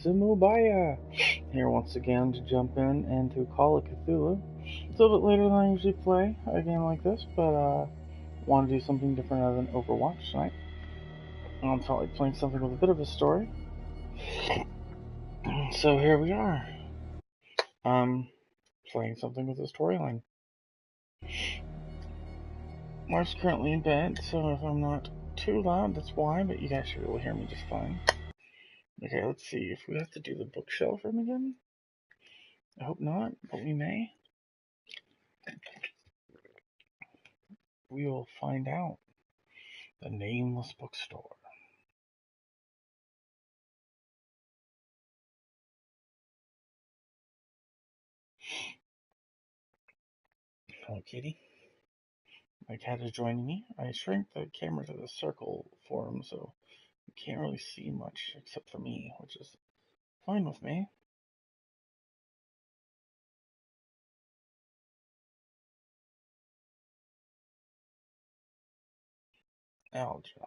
Simubaya here once again to jump in and to call it Cthulhu. It's a little bit later than I usually play a game like this, but want to do something different other than Overwatch tonight. I felt like playing something with a bit of a story. So here we are. Playing something with a storyline. Mark's currently in bed, so if I'm not too loud, that's why, but you guys should be able to hear me just fine. Okay, let's see if we have to do the bookshelf room again. I hope not, but we may. We will find out. The Nameless Bookstore. Hello, kitty. My cat is joining me. I shrank the camera to the circle for him, so you can't really see much except for me, which is fine with me. Algernon.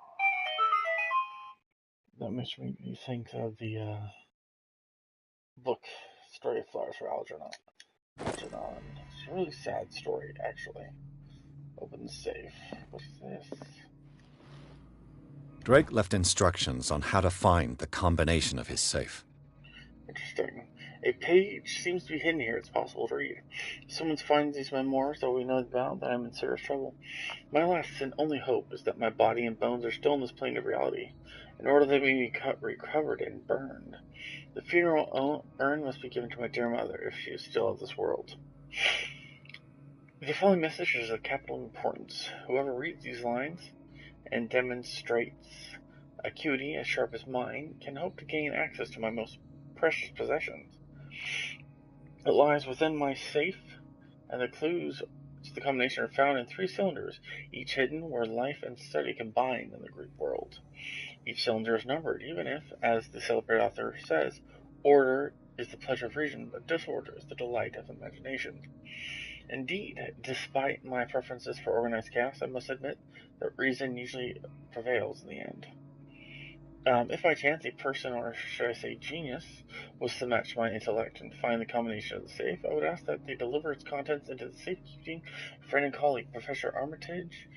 That makes me think of the book Story of Flowers for Algernon. Algernon. It's a really sad story, actually. Open the safe. What's this? Drake left instructions on how to find the combination of his safe. Interesting. A page seems to be hidden here. It's possible to read. If someone finds these memoirs that we know about, then I'm in serious trouble. My last and only hope is that my body and bones are still in this plane of reality, in order that they may be recovered and burned. The funeral urn must be given to my dear mother, if she is still of this world. The following message is of capital importance. Whoever reads these lines and demonstrates acuity as sharp as mine can hope to gain access to my most precious possessions. It lies within my safe, and the clues to the combination are found in 3 cylinders, each hidden where life and study combine in the Greek world. Each cylinder is numbered, even if, as the celebrated author says, order is the pleasure of reason, but disorder is the delight of imagination. Indeed, despite my preferences for organized chaos, I must admit that reason usually prevails in the end. If by chance a person, or should I say genius, was to match my intellect and find the combination of the safe, I would ask that they deliver its contents into the safekeeping friend and colleague, Professor Armitage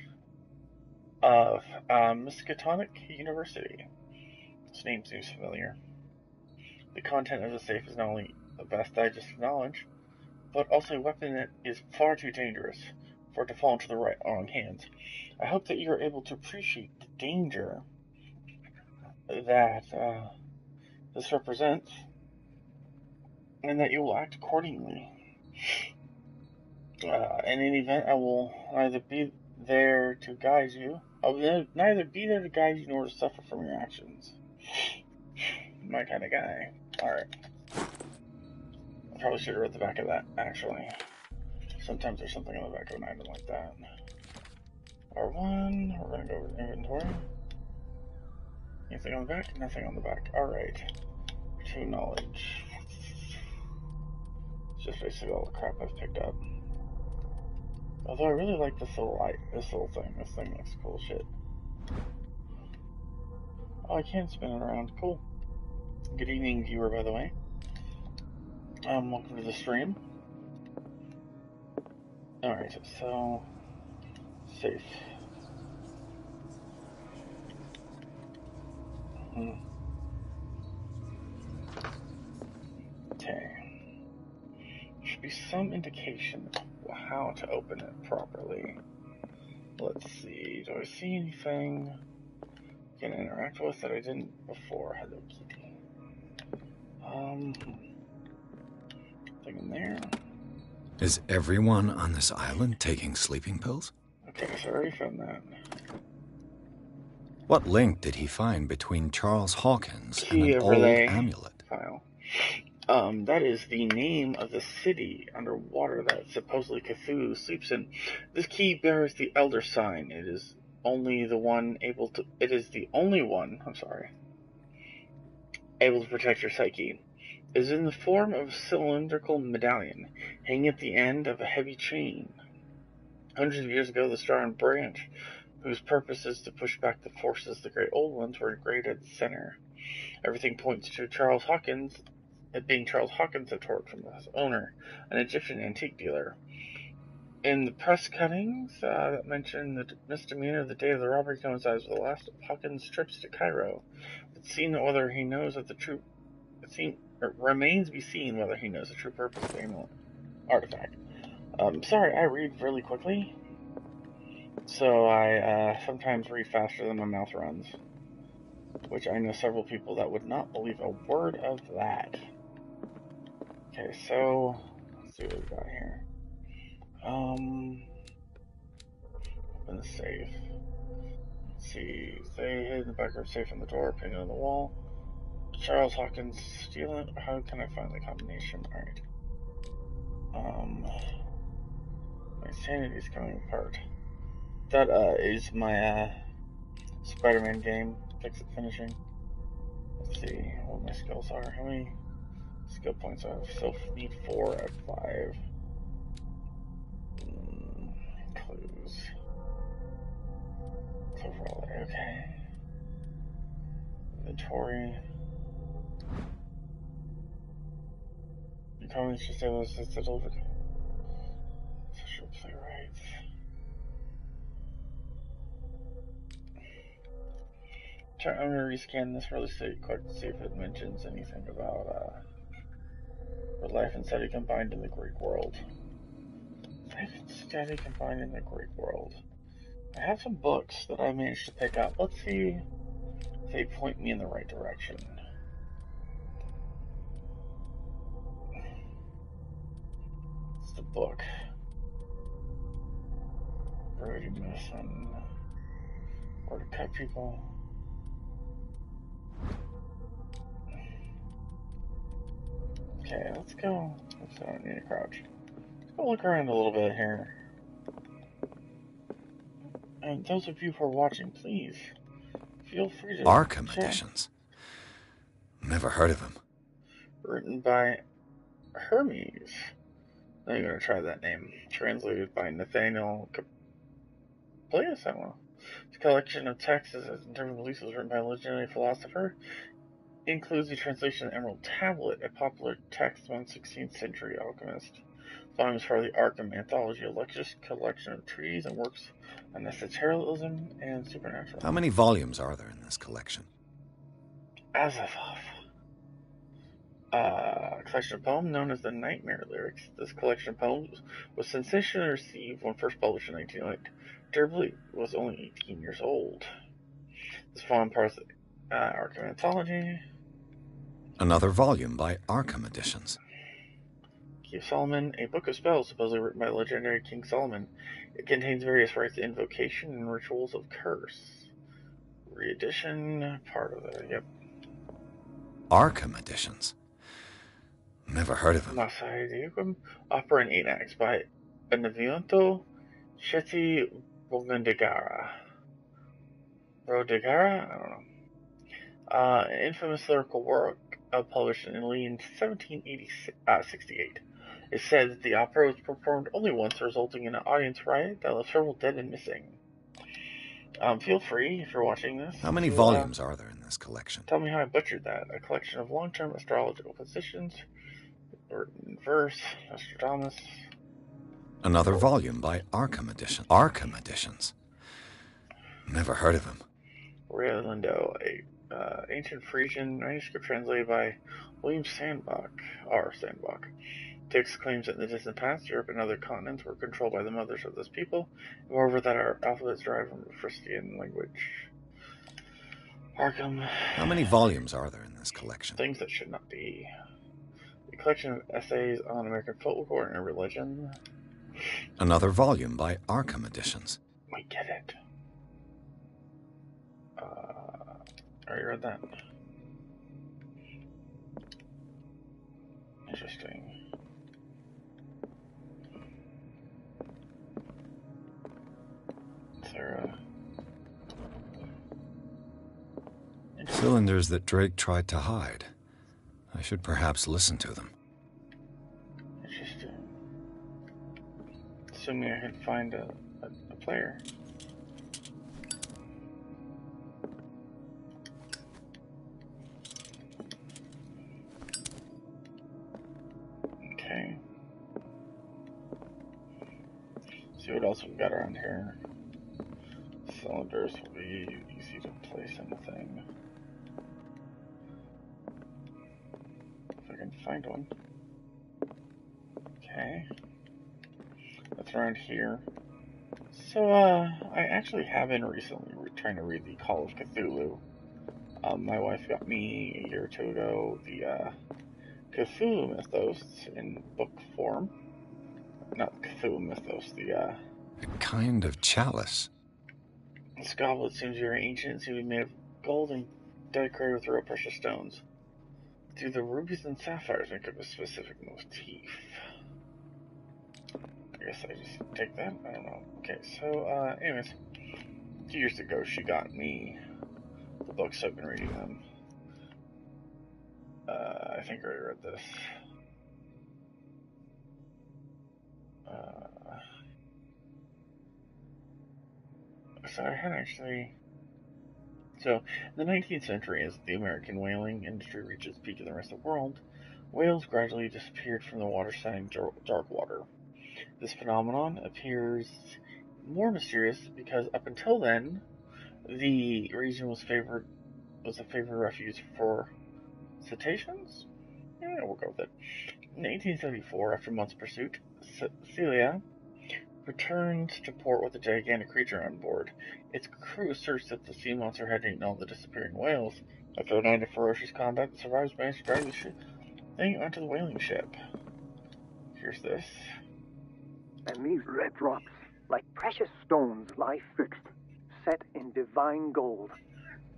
of Miskatonic University. His name seems familiar. The content of the safe is not only a vast digest of knowledge, but also a weapon that is far too dangerous for it to fall into the wrong hands. I hope that you are able to appreciate the danger that this represents, and that you will act accordingly. In any event, I will neither be there to guide you. I will neither be there to guide you nor to suffer from your actions. My kind of guy. Alright. I probably should have read the back of that, actually. Sometimes there's something on the back of an item like that. R1, we're going to go over to inventory. Anything on the back? Nothing on the back. Alright. 2 knowledge. It's just basically all the crap I've picked up. Although I really like this little thing. This thing looks cool shit. Oh, I can spin it around. Cool. Good evening, viewer, by the way. Welcome to the stream. Alright, so... safe. Okay. Should be some indication of how to open it properly. Let's see. Do I see anything I can interact with that I didn't before? Hello, kitty. Thing in there. Is everyone on this island taking sleeping pills? Okay, so I already found that. What link did he find between Charles Hawkins and Key an old overlay amulet? file. That is the name of the city underwater that supposedly Cthulhu sleeps in. This key bears the Elder Sign. It is the only one able to protect your psyche. It is in the form of a cylindrical medallion, hanging at the end of a heavy chain. Hundreds of years ago, the Star and Branch, whose purpose is to push back the forces of the Great Old Ones, were engraved at the center. Everything points to Charles Hawkins, it being Charles Hawkins that tore it from his owner, an Egyptian antique dealer. In the press cuttings that mention the misdemeanor of the day of the robbery coincides with the last of Hawkins' trips to Cairo. It's seen whether he knows that the true. It remains to be seen whether he knows the true purpose of the amulet artifact. Sorry, I read really quickly, so I sometimes read faster than my mouth runs, which I know several people that would not believe a word of that. Okay, so let's see what we got here. Open the safe. Let's see. They hid in the back of the safe on the door, painted on the wall. Charles Hawkins stealing. How can I find the combination? Alright. My sanity's coming apart. That is my Spider-Man game. Fix it finishing. Let's see what my skills are. How many skill points do I have? So need 4 at 5. Clues. Overall, okay. Inventory. The comments just say those it's delivered. Social playwrights. I'm gonna rescan this really quick to see if it mentions anything about life and study combined in the Greek world. Life and study combined in the Greek world. I have some books that I managed to pick up. Let's see if they point me in the right direction. It's the book. Brevity medicine. Where to cut people. Okay, let's go. Oops, I don't need to crouch. Let's go look around a little bit here. And those of you who are watching, please feel free to Arkham chat. Editions. Never heard of him. Written by Hermes. Now you're going to try that name. Translated by Nathaniel Capelius? I don't know. It's a collection of texts as interpreted releases written by a legendary philosopher. It includes the translation of the Emerald Tablet, a popular text among 16th century alchemists. Volume is part of the Arkham Anthology, a luscious collection of treatises and works on esotericism and supernatural. How many volumes are there in this collection? Azafoff. A collection of poems known as the Nightmare Lyrics. This collection of poems was sensationally received when first published in 1908. Derbley was only 18 years old. This volume part of the Arkham Anthology. Another volume by Arkham Editions. Key of Solomon, a book of spells supposedly written by legendary King Solomon. It contains various rites of invocation and rituals of curse. Re-edition, part of the, yep. Arkham Editions. Never heard of him. Masai Diukum, Opera in 8 Acts by Beneviento Chetty Bogandigara. Rodigara? I don't know. An infamous lyrical work published in Italy in 1768. It said that the opera was performed only once, resulting in an audience riot that left several dead and missing. Feel free, if you're watching this, How many volumes are there in this collection? Tell me how I butchered that. A collection of long-term astrological positions, written in verse, Nostradamus. Another volume by Arkham Edition. Arkham Editions. Never heard of him. Lindo, a ancient Frisian manuscript translated by William Sandbach, R. Sandbach. Text claims that in the distant past, Europe and other continents were controlled by the mothers of this people, and moreover that our alphabets derive from the Frisian language. Arkham. How many volumes are there in this collection? Things that should not be. A collection of essays on American folklore and religion. Another volume by Arkham Editions. We get it. I already read that. Interesting. Sarah. Cylinders that Drake tried to hide. I should perhaps listen to them. Interesting. Assuming I can find a player. Okay. See what else we've got around here. Cylinders will be easy to place in the thing. If I can find one. Okay. That's around here. So, I actually have been recently trying to read the Call of Cthulhu. My wife got me a year or two ago the Cthulhu mythos in book form. Not Cthulhu mythos, the A kind of chalice. This goblet seems very ancient and seems to be made of gold and decorated with real precious stones. Do the rubies and sapphires make up a specific motif? I guess I just take that? I don't know. Okay, so, anyways. 2 years ago, she got me the books, so I've been reading them. I think I already read this. So I had actually... So, in the 19th century, as the American whaling industry reached its peak in the rest of the world, whales gradually disappeared from the waterside dark water. This phenomenon appears more mysterious because up until then, the region was a favored refuge for cetaceans? Yeah, we'll go with it. In 1874, after months of pursuit, Celia returned to port with a gigantic creature on board. Its crew asserts that the sea monster had eaten all the disappearing whales. After a night of ferocious combat, the survivors managed to drag the thing onto the whaling ship. Here's this. And these red drops, like precious stones, lie fixed, set in divine gold.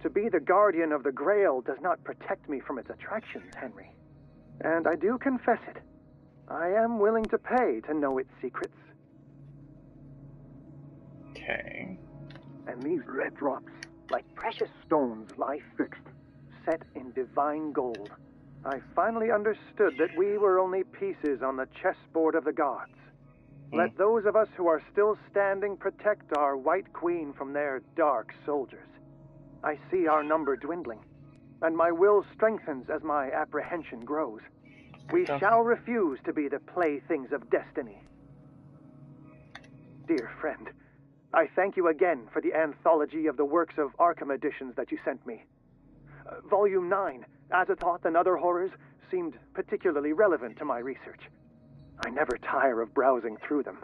To be the guardian of the Grail does not protect me from its attractions, Henry. And I do confess it. I am willing to pay to know its secrets. Okay. And these red drops, like precious stones, lie fixed, set in divine gold. I finally understood that we were only pieces on the chessboard of the gods. Let those of us who are still standing protect our White Queen from their dark soldiers. I see our number dwindling, and my will strengthens as my apprehension grows. We shall refuse to be the playthings of destiny. Dear friend, I thank you again for the anthology of the works of Arkham editions that you sent me. Volume 9, Azathoth and Other Horrors, seemed particularly relevant to my research. I never tire of browsing through them.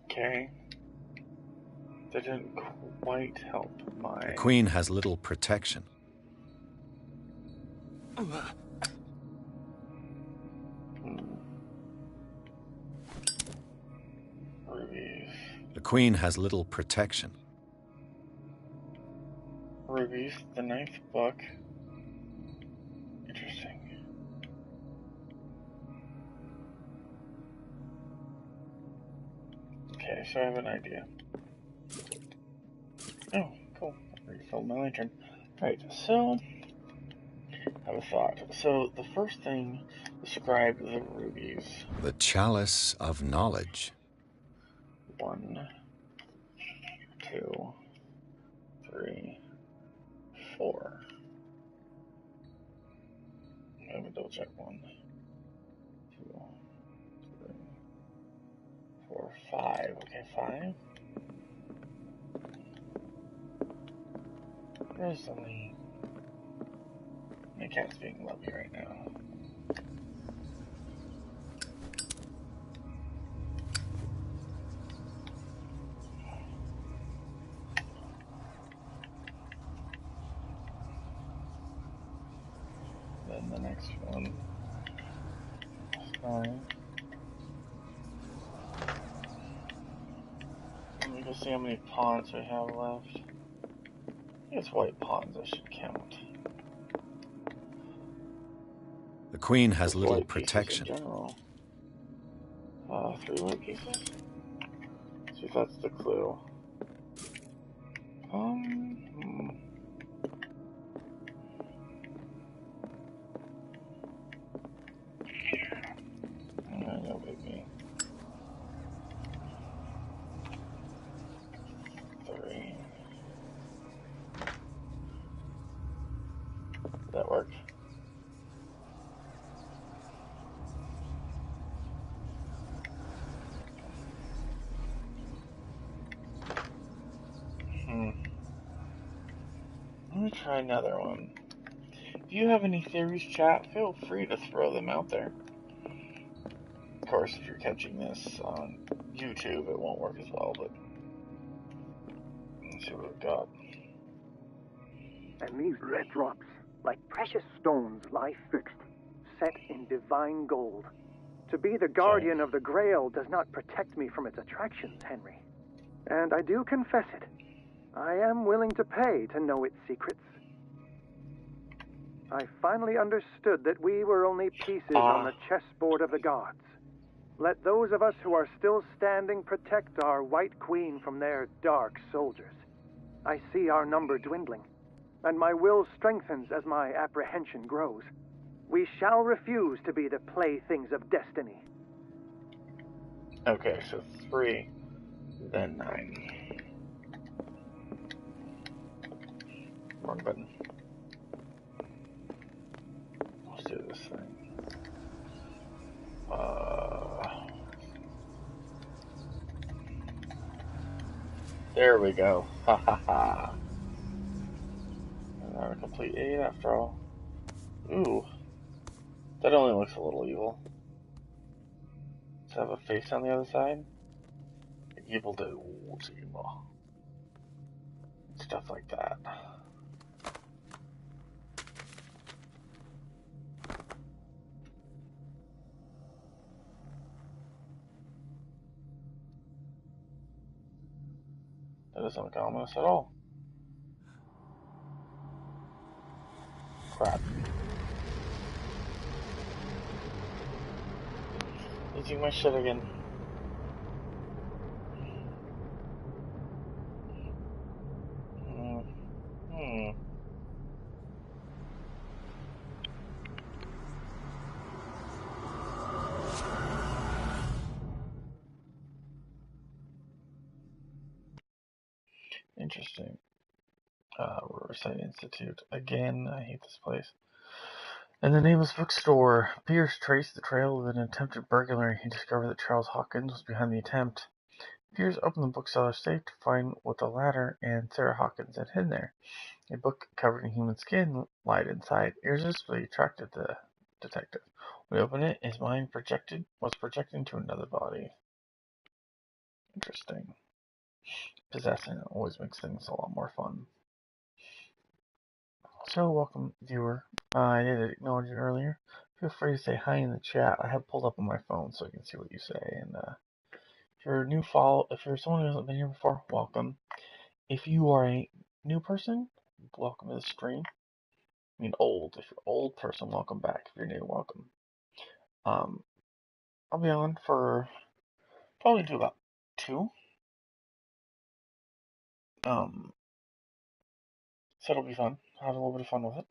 Okay. That didn't quite help my... The Queen has little protection. Rubies. The Queen has little protection. Rubies, the 9th book. Interesting. Okay, so I have an idea. Oh, cool. I refilled my lantern. Right, so... I have a thought. So, the first thing, describe the rubies. The chalice of knowledge. 1, 2, 3, 4. Let me double check. 1, 2, 3, 4, 5. Okay, 5. There's only... My cat's being lovely right now. Then the next one is 9. Let me go see how many pawns we have left. I think it's white pawns I should count. The Queen has Just little white pieces protection. in general. 3 white pieces? See if that's the clue. No biggie. 3. Did that work? try another one. If you have any theories, chat, feel free to throw them out there. Of course, if you're catching this on YouTube, it won't work as well, but let's see what we've got. And these red drops, like precious stones, lie fixed, set in divine gold. To be the guardian of the Grail does not protect me from its attractions, Henry. And I do confess it. I am willing to pay to know its secrets. I finally understood that we were only pieces on the chessboard of the gods. Let those of us who are still standing protect our White Queen from their dark soldiers. I see our number dwindling, and my will strengthens as my apprehension grows. We shall refuse to be the playthings of destiny. Okay, so 3, then 9. Wrong button. Let's do this thing. There we go. Ha ha ha. I'm not a complete idiot after all. Ooh. That only looks a little evil. Does it have a face on the other side? Evil do evil. Stuff like that. That doesn't look ominous at all. Crap. Losing my shit again. Interesting. Riverside Institute. Again, I hate this place. In the nameless bookstore, Pierce traced the trail of an attempted burglary. He discovered that Charles Hawkins was behind the attempt. Pierce opened the bookseller's safe to find what the latter and Sarah Hawkins had hidden there. A book covered in human skin lied inside, irresistibly attracted the detective. When he opened it, his mind was projected to another body. Interesting. Possessing always makes things a lot more fun. So, welcome, viewer. I did acknowledge you earlier. Feel free to say hi in the chat. I have pulled up on my phone so I can see what you say. And if you're a new if you're someone who hasn't been here before, welcome. If you are a new person, welcome to the stream. I mean, old. If you're an old person, welcome back. If you're new, welcome. I'll be on for probably do about 2. So it'll be fun. I'll have a little bit of fun with it.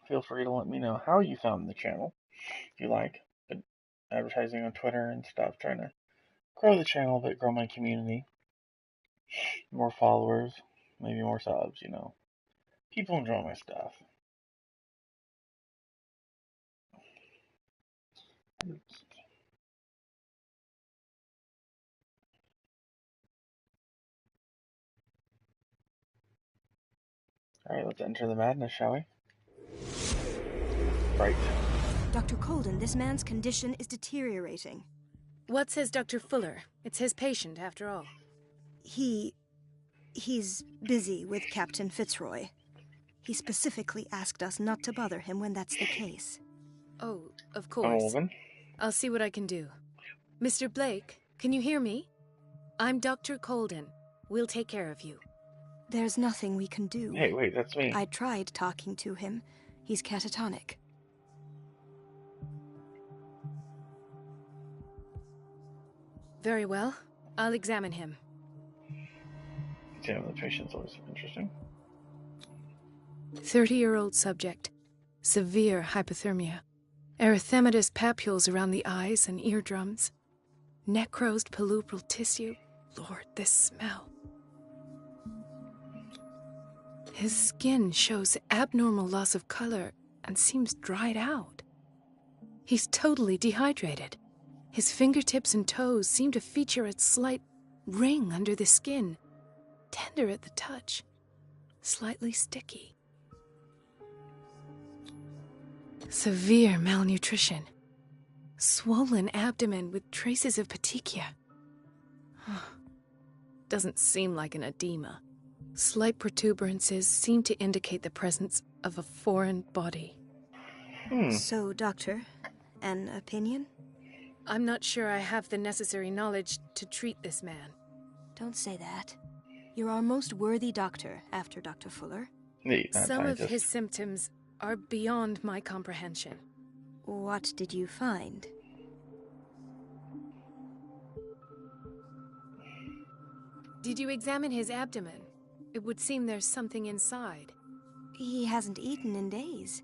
Feel free to let me know how you found the channel, if you like. Been advertising on Twitter and stuff, trying to grow the channel a bit, grow my community. More followers, maybe more subs, you know. People enjoy my stuff. Alright, let's enter the madness, shall we? Right. Dr. Colden, this man's condition is deteriorating. What says Dr. Fuller? It's his patient, after all. He's busy with Captain Fitzroy. He specifically asked us not to bother him when that's the case. Oh, of course. I'll see what I can do. Mr. Blake, can you hear me? I'm Dr. Colden. We'll take care of you. There's nothing we can do. Hey, wait, that's me. I tried talking to him. He's catatonic. Very well. I'll examine him. Examine the patient's always interesting. 30-year-old subject. Severe hypothermia. Erythematous papules around the eyes and eardrums. Necrosed palpebral tissue. Lord, this smell. His skin shows abnormal loss of color and seems dried out. He's totally dehydrated. His fingertips and toes seem to feature a slight ring under the skin. tender at the touch, slightly sticky. Severe malnutrition. Swollen abdomen with traces of petechia. Doesn't seem like an edema. Slight protuberances seem to indicate the presence of a foreign body. So, Doctor, an opinion? I'm not sure I have the necessary knowledge to treat this man. Don't say that. You're our most worthy doctor after Dr. Fuller. Some of his symptoms are beyond my comprehension. What did you find? Did you examine his abdomen? It would seem there's something inside. He hasn't eaten in days.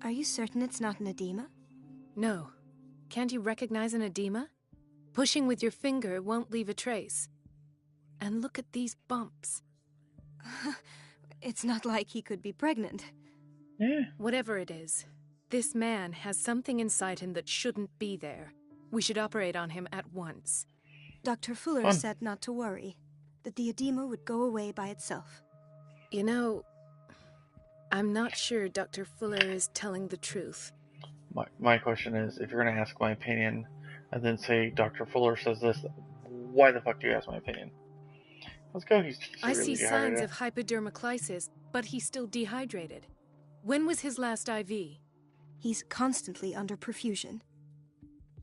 Are you certain it's not an edema? No. Can't you recognize an edema? Pushing with your finger won't leave a trace. And look at these bumps. It's not like he could be pregnant. Yeah. Whatever it is, this man has something inside him that shouldn't be there. We should operate on him at once. Dr. Fuller said not to worry, that the edema would go away by itself. You know, I'm not sure Dr. Fuller is telling the truth. My question is, if you're going to ask my opinion, and then say Dr. Fuller says this, why the fuck do you ask my opinion? Let's go, he's I see signs dehydrated. of hypodermoclysis, but he's still dehydrated. When was his last IV? He's constantly under perfusion.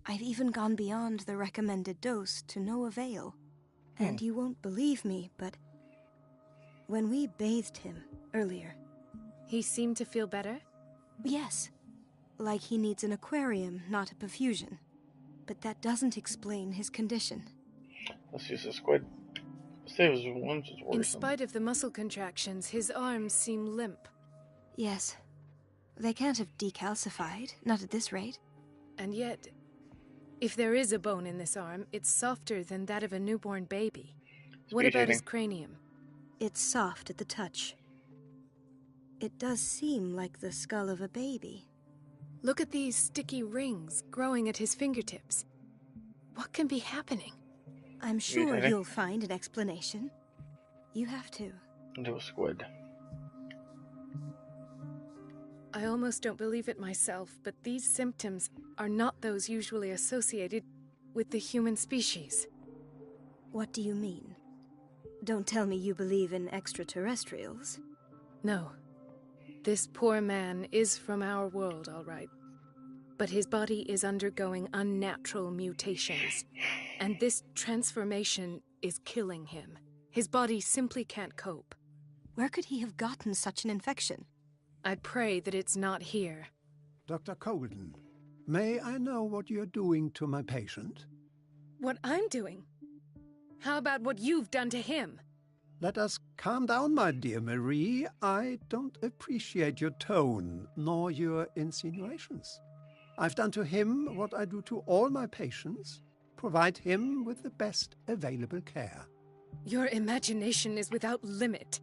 I've even gone beyond the recommended dose to no avail. And you won't believe me, but when we bathed him earlier... He seemed to feel better? Yes. Like he needs an aquarium, not a perfusion. But that doesn't explain his condition. Let's use the squid. Say his wounds is worrisome. In spite of the muscle contractions, his arms seem limp. Yes. They can't have decalcified, not at this rate. And yet, if there is a bone in this arm, it's softer than that of a newborn baby. What about his cranium? It's soft at the touch. It does seem like the skull of a baby. Look at these sticky rings growing at his fingertips. What can be happening? I'm sure you'll find an explanation. You have to. Into a squid. I almost don't believe it myself, but these symptoms are not those usually associated with the human species. What do you mean? Don't tell me you believe in extraterrestrials. No. This poor man is from our world, all right. But his body is undergoing unnatural mutations, and this transformation is killing him. His body simply can't cope. Where could he have gotten such an infection? I pray that it's not here. Dr. Colden, may I know what you're doing to my patient? What I'm doing? How about what you've done to him? Let us calm down, my dear Marie. I don't appreciate your tone, nor your insinuations. I've done to him what I do to all my patients, provide him with the best available care. Your imagination is without limit.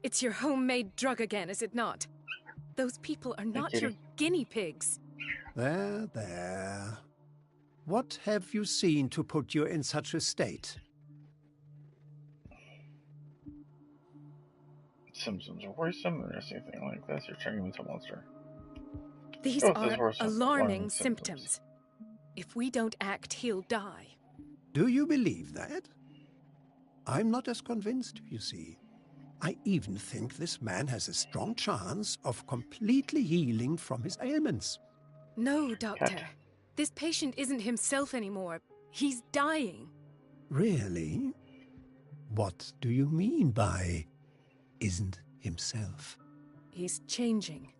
It's your homemade drug again, is it not? Those people are not your guinea pigs. There, there. What have you seen to put you in such a state? Symptoms are worrisome, or anything like this. You're turning him into a monster. These are alarming symptoms. If we don't act, he'll die. Do you believe that? I'm not as convinced, you see. I even think this man has a strong chance of completely healing from his ailments. No, Doctor. This patient isn't himself anymore. He's dying. Really? What do you mean by isn't himself? He's changing.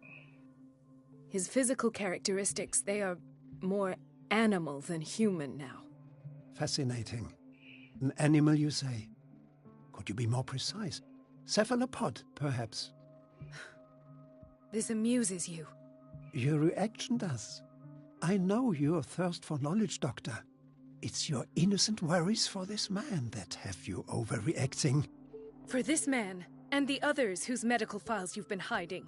His physical characteristics, they are more animal than human now. Fascinating. An animal, you say? Could you be more precise? Cephalopod, perhaps? This amuses you. Your reaction does. I know your thirst for knowledge, Doctor. It's your innocent worries for this man that have you overreacting. For this man, and the others whose medical files you've been hiding.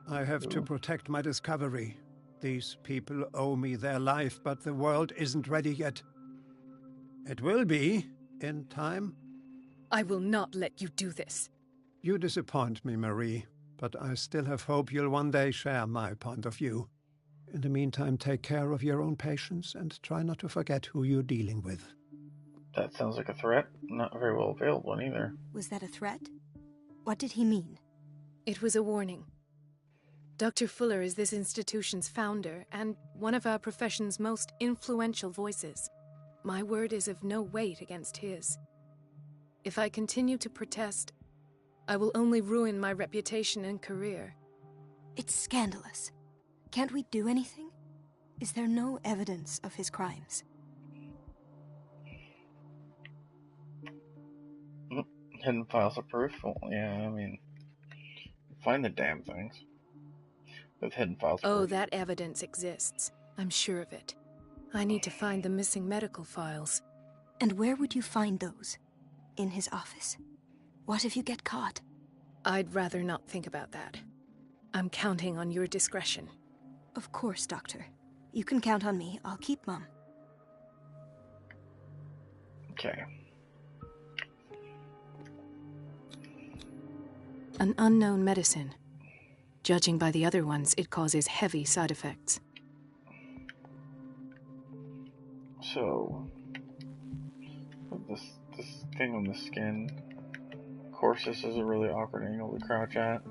I have to protect my discovery. These people owe me their life, but the world isn't ready yet. It will be, in time. I will not let you do this. You disappoint me, Marie, but I still have hope you'll one day share my point of view. In the meantime, take care of your own patients and try not to forget who you're dealing with. That sounds like a threat. Not a very well veiled one either. Was that a threat? What did he mean? It was a warning. Dr. Fuller is this institution's founder and one of our profession's most influential voices. My word is of no weight against his. If I continue to protest, I will only ruin my reputation and career. It's scandalous. Can't we do anything? Is there no evidence of his crimes? Hidden files of proof? Well, yeah, I mean, find the damn things. With hidden files of Oh, proof. that evidence exists. I'm sure of it. I need to find the missing medical files. And where would you find those? In his office? What if you get caught? I'd rather not think about that. I'm counting on your discretion. Of course, Doctor. You can count on me. I'll keep Mum. Okay. An unknown medicine. Judging by the other ones, it causes heavy side effects. So, this thing on the skin. Of course, this is a really awkward angle to crouch at.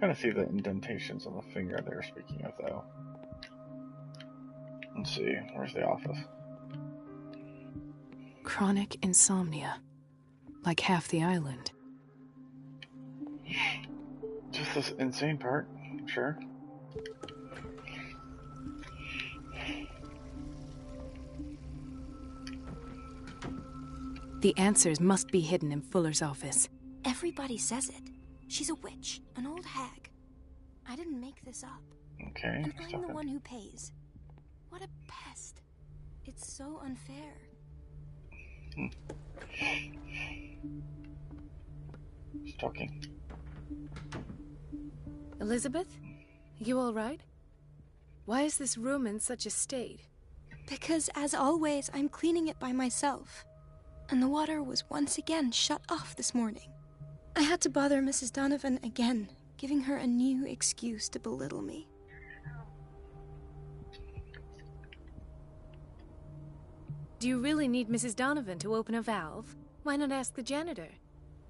Kind of see the indentations on the finger they were speaking of, though. Let's see, where's the office? Chronic insomnia. Like half the island. Just this insane part, sure. The answers must be hidden in Fuller's office. Everybody says it. She's a witch, an old hag. I didn't make this up. Okay, And stop I'm the it. one who pays. What a pest. It's so unfair. He's talking. Elizabeth? You all right? Why is this room in such a state? Because, as always, I'm cleaning it by myself. And the water was once again shut off this morning. I had to bother Mrs. Donovan again, giving her a new excuse to belittle me. Do you really need Mrs. Donovan to open a valve? Why not ask the janitor?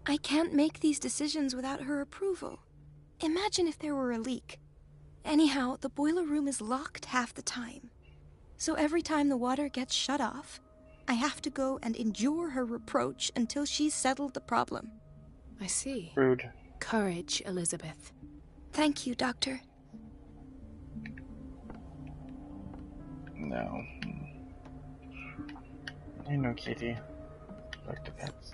I can't make these decisions without her approval. Imagine if there were a leak. Anyhow, the boiler room is locked half the time. So every time the water gets shut off, I have to go and endure her reproach until she's settled the problem. I see. Rude. Courage, Elizabeth. Thank you, Doctor. No. You know, Kitty. Back to pets.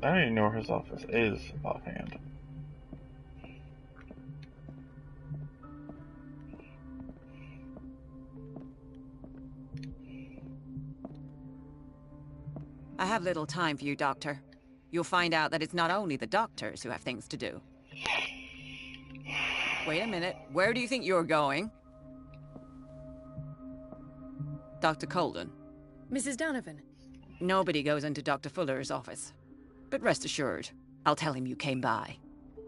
I don't even know where his office is offhand. I have little time for you, Doctor. You'll find out that it's not only the doctors who have things to do. Wait a minute. Where do you think you're going? Dr. Colden. Mrs. Donovan. Nobody goes into Dr. Fuller's office. But rest assured, I'll tell him you came by.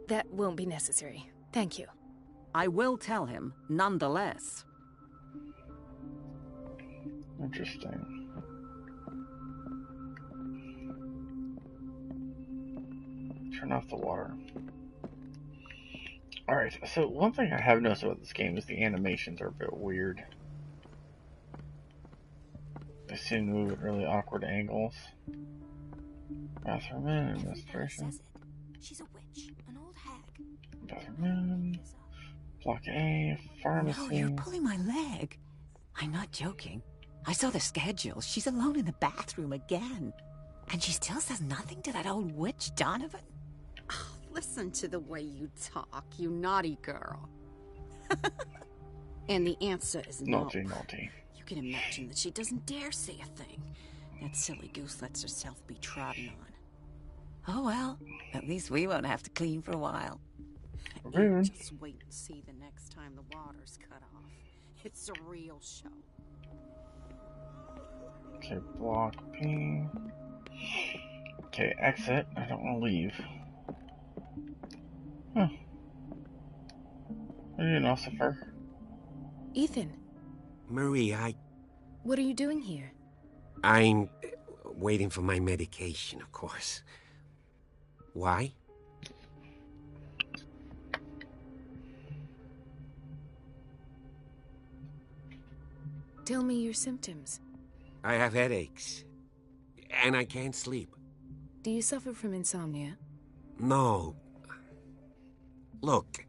That won't be necessary. Thank you. I will tell him, nonetheless. Interesting. Turn off the water. Alright, so one thing I have noticed about this game is the animations are a bit weird. They seem to move at really awkward angles. Bathroom in, investigation. Says it. She's a witch, an old hag. Bathroom in. Block A, pharmacy. No, you're pulling my leg. I'm not joking. I saw the schedule. She's alone in the bathroom again. And she still says nothing to that old witch, Donovan. Oh, listen to the way you talk, you naughty girl. And the answer is no. Naughty, naughty. You can imagine that she doesn't dare say a thing. That silly goose lets herself be trodden on. Oh well, at least we won't have to clean for a while. Rude. Just wait and see the next time the water's cut off. It's a real show. Okay, block P. Okay, exit. I don't want to leave. Huh. What are you doing, Lucifer? Ethan, Marie, what are you doing here? I'm waiting for my medication, of course. Why? Tell me your symptoms. I have headaches. And I can't sleep. Do you suffer from insomnia? No. Look,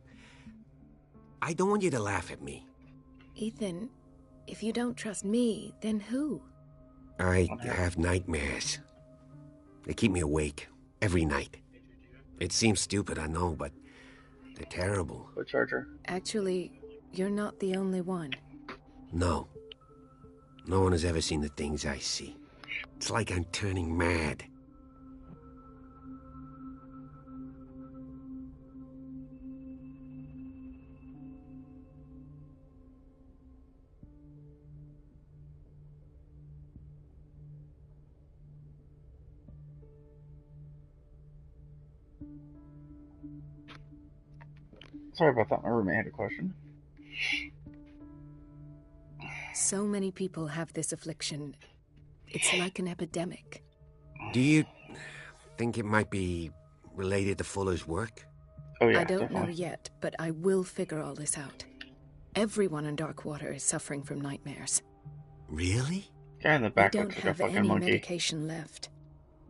I don't want you to laugh at me. Ethan, if you don't trust me, then who? I have nightmares. They keep me awake every night. It seems stupid, I know, but they're terrible. What charger? Actually, you're not the only one. No. No one has ever seen the things I see. It's like I'm turning mad. Sorry about that. My roommate had a question. So many people have this affliction. It's like an epidemic. Do you think it might be related to Fuller's work? Oh yeah, I don't definitely. know yet, but I will figure all this out. Everyone in Darkwater is suffering from nightmares. Really? Guy in the We back don't looks like a have fucking any monkey. medication left.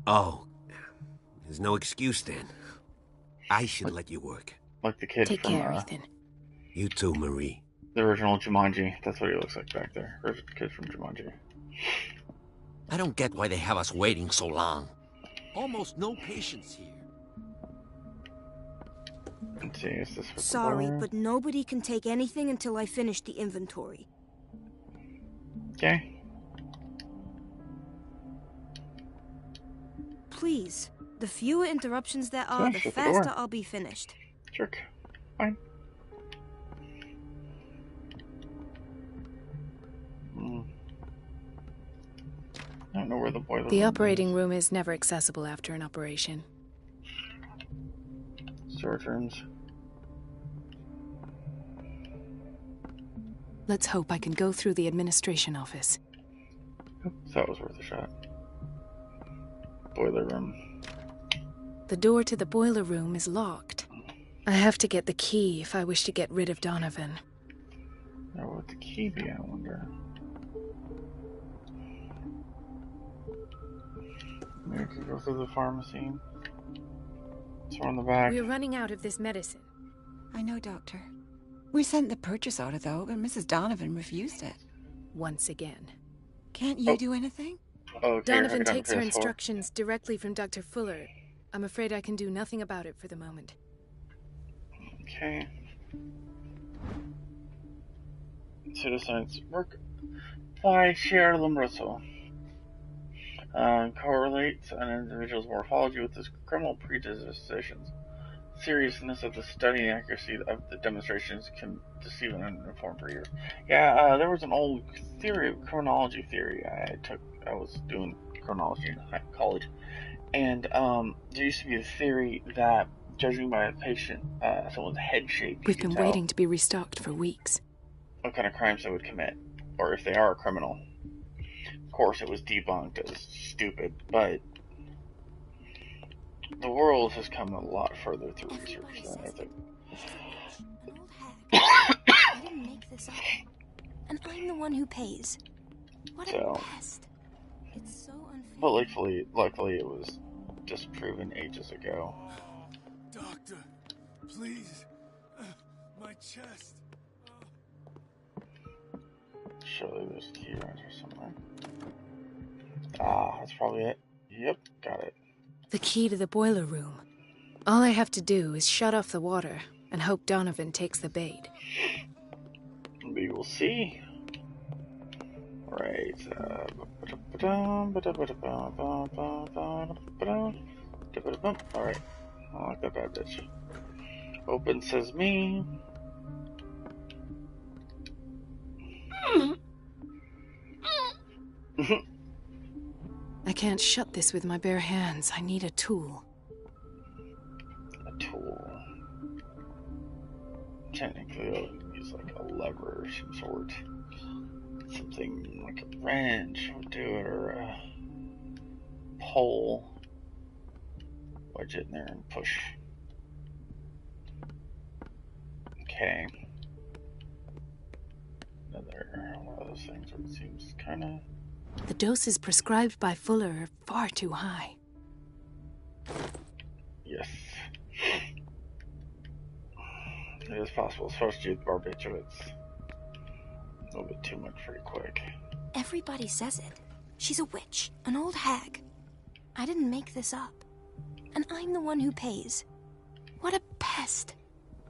Oh. There's no excuse then. I should let you work. Like the kid Take from care, Ethan. You too, Marie. the original Jumanji. That's what he looks like back there. Or the kid from Jumanji. I don't get why they have us waiting so long. Almost no patience here. Let's see, is this for Sorry, the bar? but nobody can take anything until I finish the inventory. Okay. Please. The fewer interruptions there are, Yeah, the shut the faster door. I'll be finished. Jerk. Fine. I don't know where the boiler The room operating room is never accessible after an operation. is. Storage rooms. Let's hope I can go through the administration office. Yep, that was worth a shot. Boiler room. The door to the boiler room is locked. I have to get the key if I wish to get rid of Donovan. Now, what would the key be, I wonder? Maybe we could go through the pharmacy. It's on the back. We're running out of this medicine. I know, Doctor. We sent the purchase order, though, but Mrs. Donovan refused it. Once again. Can't you do anything? Okay, Donovan I got takes the her PS4. instructions directly from Dr. Fuller. I'm afraid I can do nothing about it for the moment. Okay. Pseudoscience work by Cher Lombroso. Correlates an individual's morphology with his criminal predispositions. Seriousness of the study and accuracy of the demonstrations can deceive an uninformed reader. Yeah, there was an old theory, criminology theory I was doing criminology in college, and there used to be a theory that judging by a patient, someone's head shape, We've been waiting to be restocked for weeks. what kind of crimes they would commit, or if they are a criminal. Of course, it was debunked as stupid, but the world has come a lot further through research than I think. An old hag. I didn't make this up. And I'm the one who pays. What So, a pest. It's so unfair. but luckily it was disproven ages ago. Doctor, please. My chest. Surely there's a key around here somewhere. Ah, that's probably it. Yep, got it. The key to the boiler room. All I have to do is shut off the water and hope Donovan takes the bait. We will see. Right. Alright. I like that bad bitch. Open says me. I can't shut this with my bare hands. I need a tool. A tool. Technically, I'll use like a lever of some sort. Something like a wrench would do it, or a pole. Wedge it in there and push. Okay. Another one of those things where it seems kind of... The doses prescribed by Fuller are far too high. Yes. It is possible, especially with barbiturates. A little bit too much pretty quick. Everybody says it. She's a witch, an old hag. I didn't make this up. And I'm the one who pays. What a pest.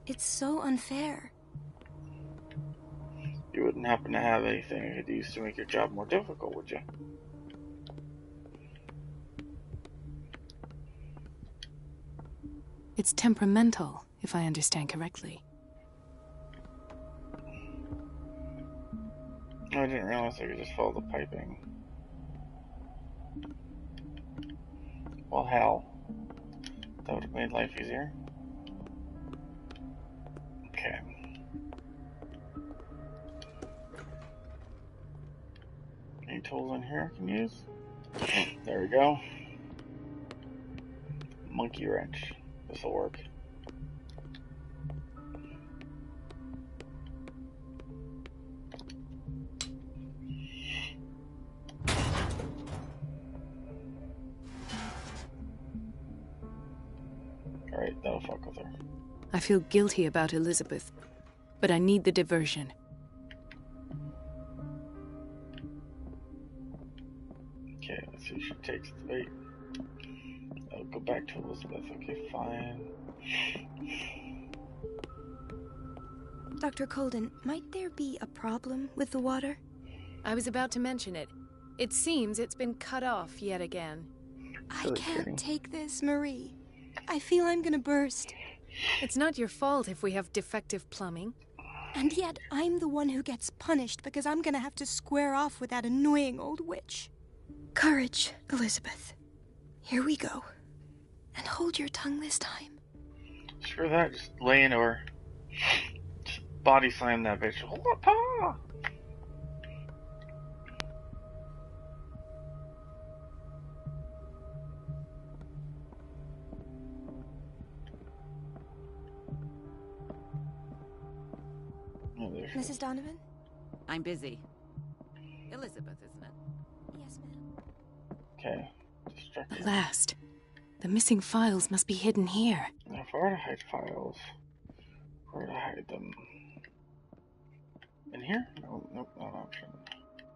It's so unfair. You wouldn't happen to have anything you could use to make your job more difficult, would you? It's temperamental, if I understand correctly. I didn't realize I could just follow the piping. Well, hell. That would have made life easier. Okay. Any tools in here I can use? There we go. Monkey wrench. This'll work. Alright, that'll fuck with her. I feel guilty about Elizabeth, but I need the diversion. Okay, let's see if she takes the bait. I'll go back to Elizabeth. Okay, fine. Dr. Colden, might there be a problem with the water? I was about to mention it. It seems it's been cut off yet again. I can't take this, Marie. I feel I'm gonna burst. It's not your fault if we have defective plumbing. And yet, I'm the one who gets punished because I'm gonna have to square off with that annoying old witch. Courage, Elizabeth. Here we go. And hold your tongue this time. Screw that, just lay into her. Just body slam that bitch. Hold up, pa! Mrs. Donovan? I'm busy. Elizabeth, isn't it? Yes, ma'am. Okay. Destructive. At last. The missing files must be hidden here. Now, if I were to hide files, where to hide them? In here? No, nope, not an option.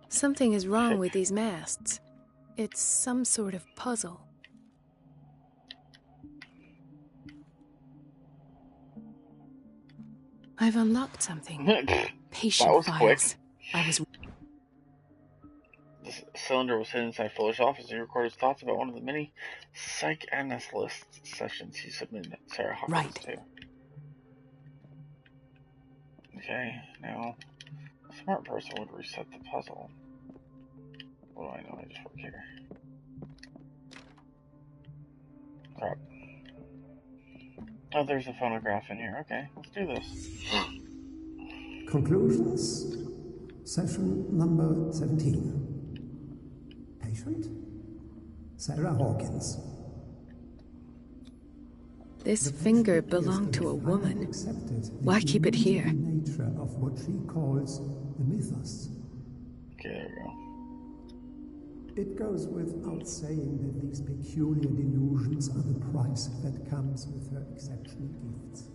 Something is wrong with these masts. It's some sort of puzzle. I've unlocked something. Patient That was files. quick. I was... This cylinder was hidden inside Fuller's office. He recorded his thoughts about one of the many psychoanalyst sessions he submitted Sarah Hawkins to. Okay, now a smart person would reset the puzzle. What do I know? I just work here. Crap. Oh, there's a phonograph in here. Okay, let's do this. Conclusions. Session number 17. Patient? Sarah Hawkins. This finger belonged to a woman. Why keep it here? Nature of what she calls the mythos. Okay, there we go. It goes without saying that these peculiar delusions are the price that comes with her exceptional gifts.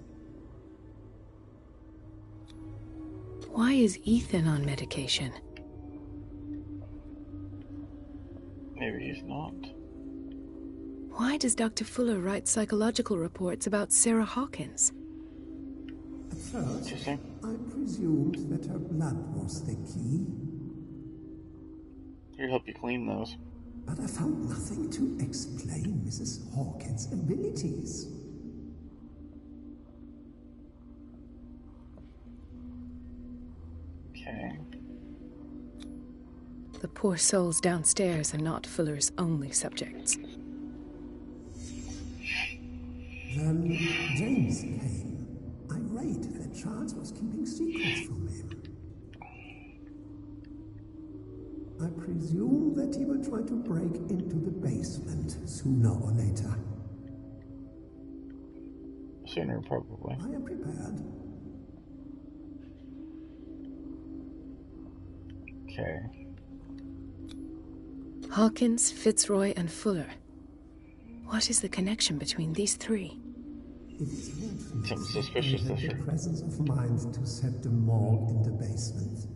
Why is Ethan on medication? Maybe he's not. Why does Dr. Fuller write psychological reports about Sarah Hawkins? At first, I presumed that her blood was the key. He'd help you clean those. But I found nothing to explain Mrs. Hawkins' abilities. Okay. The poor souls downstairs are not Fuller's only subjects. Then James came, irate that Charles was keeping secrets from him. I presume that he will try to break into the basement sooner or later. Sooner, probably. I am prepared. Okay. Hawkins, Fitzroy, and Fuller. What is the connection between these three? It is Something suspicious, the sister. presence of mind to set them all in the basement.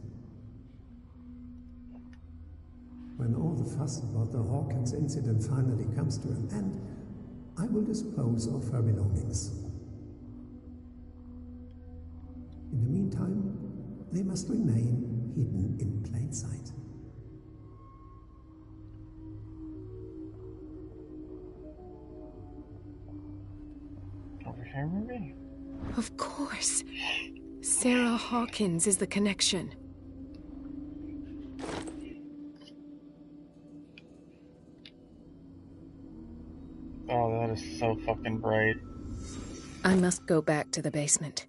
When all the fuss about the Hawkins incident finally comes to an end, I will dispose of her belongings. In the meantime, they must remain hidden in plain sight. Over here, maybe? Of course. Sarah Hawkins is the connection. Oh, that is so fucking bright. I must go back to the basement.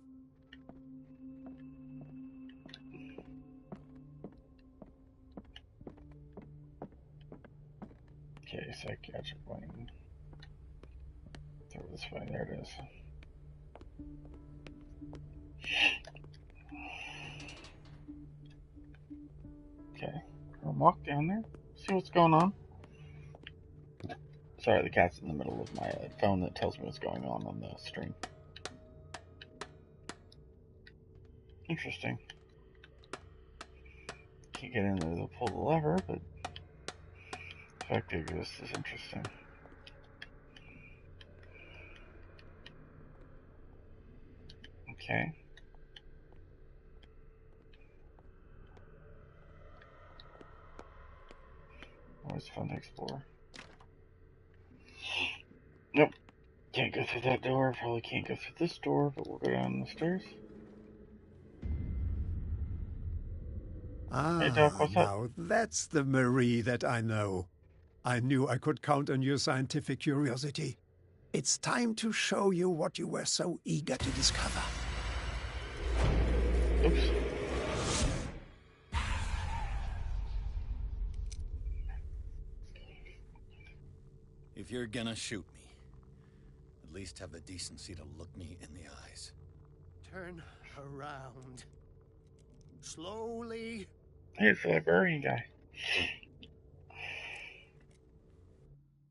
Okay, psychiatric wing. Throw this way, there it is. Okay, I'll walk down there, see what's going on. Sorry, the cat's in the middle of my phone that tells me what's going on the stream. Interesting. Can't get in there to pull the lever, but the fact it exists is interesting. Okay. Always fun to explore. Nope. Can't go through that door. Probably can't go through this door, but we'll go down the stairs. Hey, Doc, what's up? Now that's the Marie that I know. I knew I could count on your scientific curiosity. It's time to show you what you were so eager to discover. Oops. If you're gonna shoot me, at least have the decency to look me in the eyes. Turn around. Slowly. Hey, it's the librarian guy.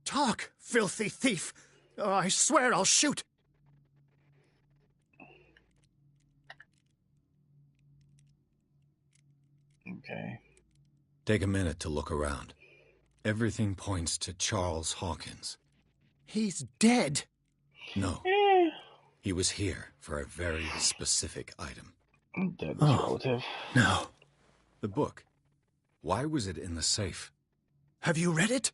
Talk, filthy thief! Oh, I swear I'll shoot! Okay. Take a minute to look around. Everything points to Charles Hawkins. He's dead! No. He was here for a very specific item. Dead relative. No. The book. Why was it in the safe? Have you read it?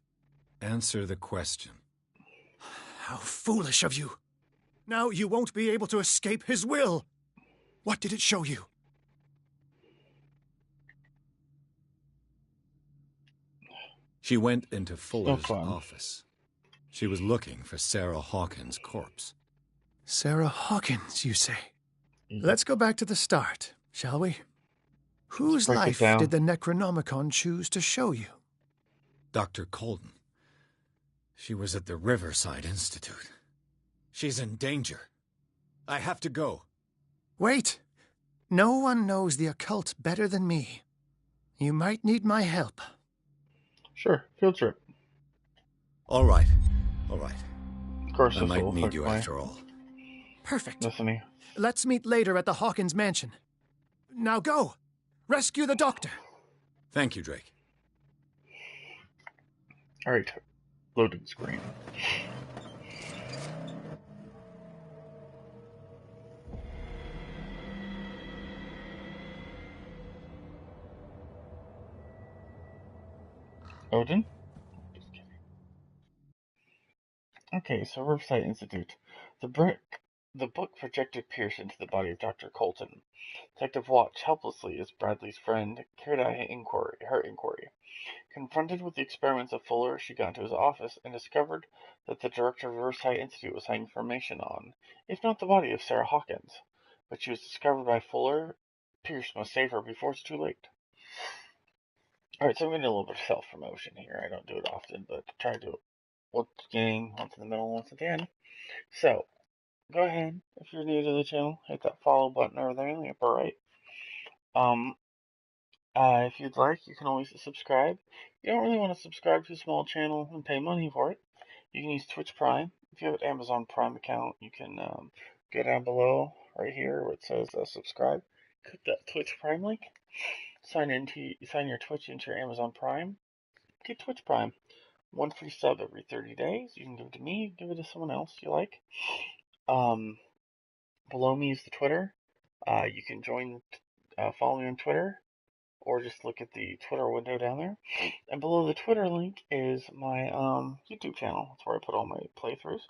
Answer the question. How foolish of you. Now you won't be able to escape his will. What did it show you? She went into Fuller's office. She was looking for Sarah Hawkins' corpse. Sarah Hawkins, you say? Let's go back to the start, shall we? Whose life did the Necronomicon choose to show you? Dr. Colden. She was at the Riverside Institute. She's in danger. I have to go. Wait. No one knows the occult better than me. You might need my help. Sure, field trip. All right. All right. Of course, I might need you after all. Perfect. Listening. Let's meet later at the Hawkins mansion. Now go. Rescue the doctor. Thank you, Drake. All right. Loading screen. Odin? Just kidding. Okay, so Riverside Institute. The The book projected Pierce into the body of Dr. Colton. Detective watched helplessly as Bradley's friend carried out her inquiry. Confronted with the experiments of Fuller, she got into his office and discovered that the director of Riverside Institute was hiding information on, if not the body of Sarah Hawkins. But she was discovered by Fuller. Pierce must save her before it's too late. Alright, so I'm going to do a little bit of self-promotion here. I don't do it often, but try to do it once at the beginning, once in the middle, once at the end. So, go ahead, if you're new to the channel, hit that follow button over there in the upper right. If you'd like, you can always subscribe. You don't really want to subscribe to a small channel and pay money for it. You can use Twitch Prime. If you have an Amazon Prime account, you can go down below right here where it says subscribe. Click that Twitch Prime link. Sign your Twitch into your Amazon Prime. Get Twitch Prime. 1 free sub every 30 days. You can give it to me, give it to someone else you like. Below me is the Twitter. You can follow me on Twitter, or just look at the Twitter window down there. And below the Twitter link is my YouTube channel. That's where I put all my playthroughs.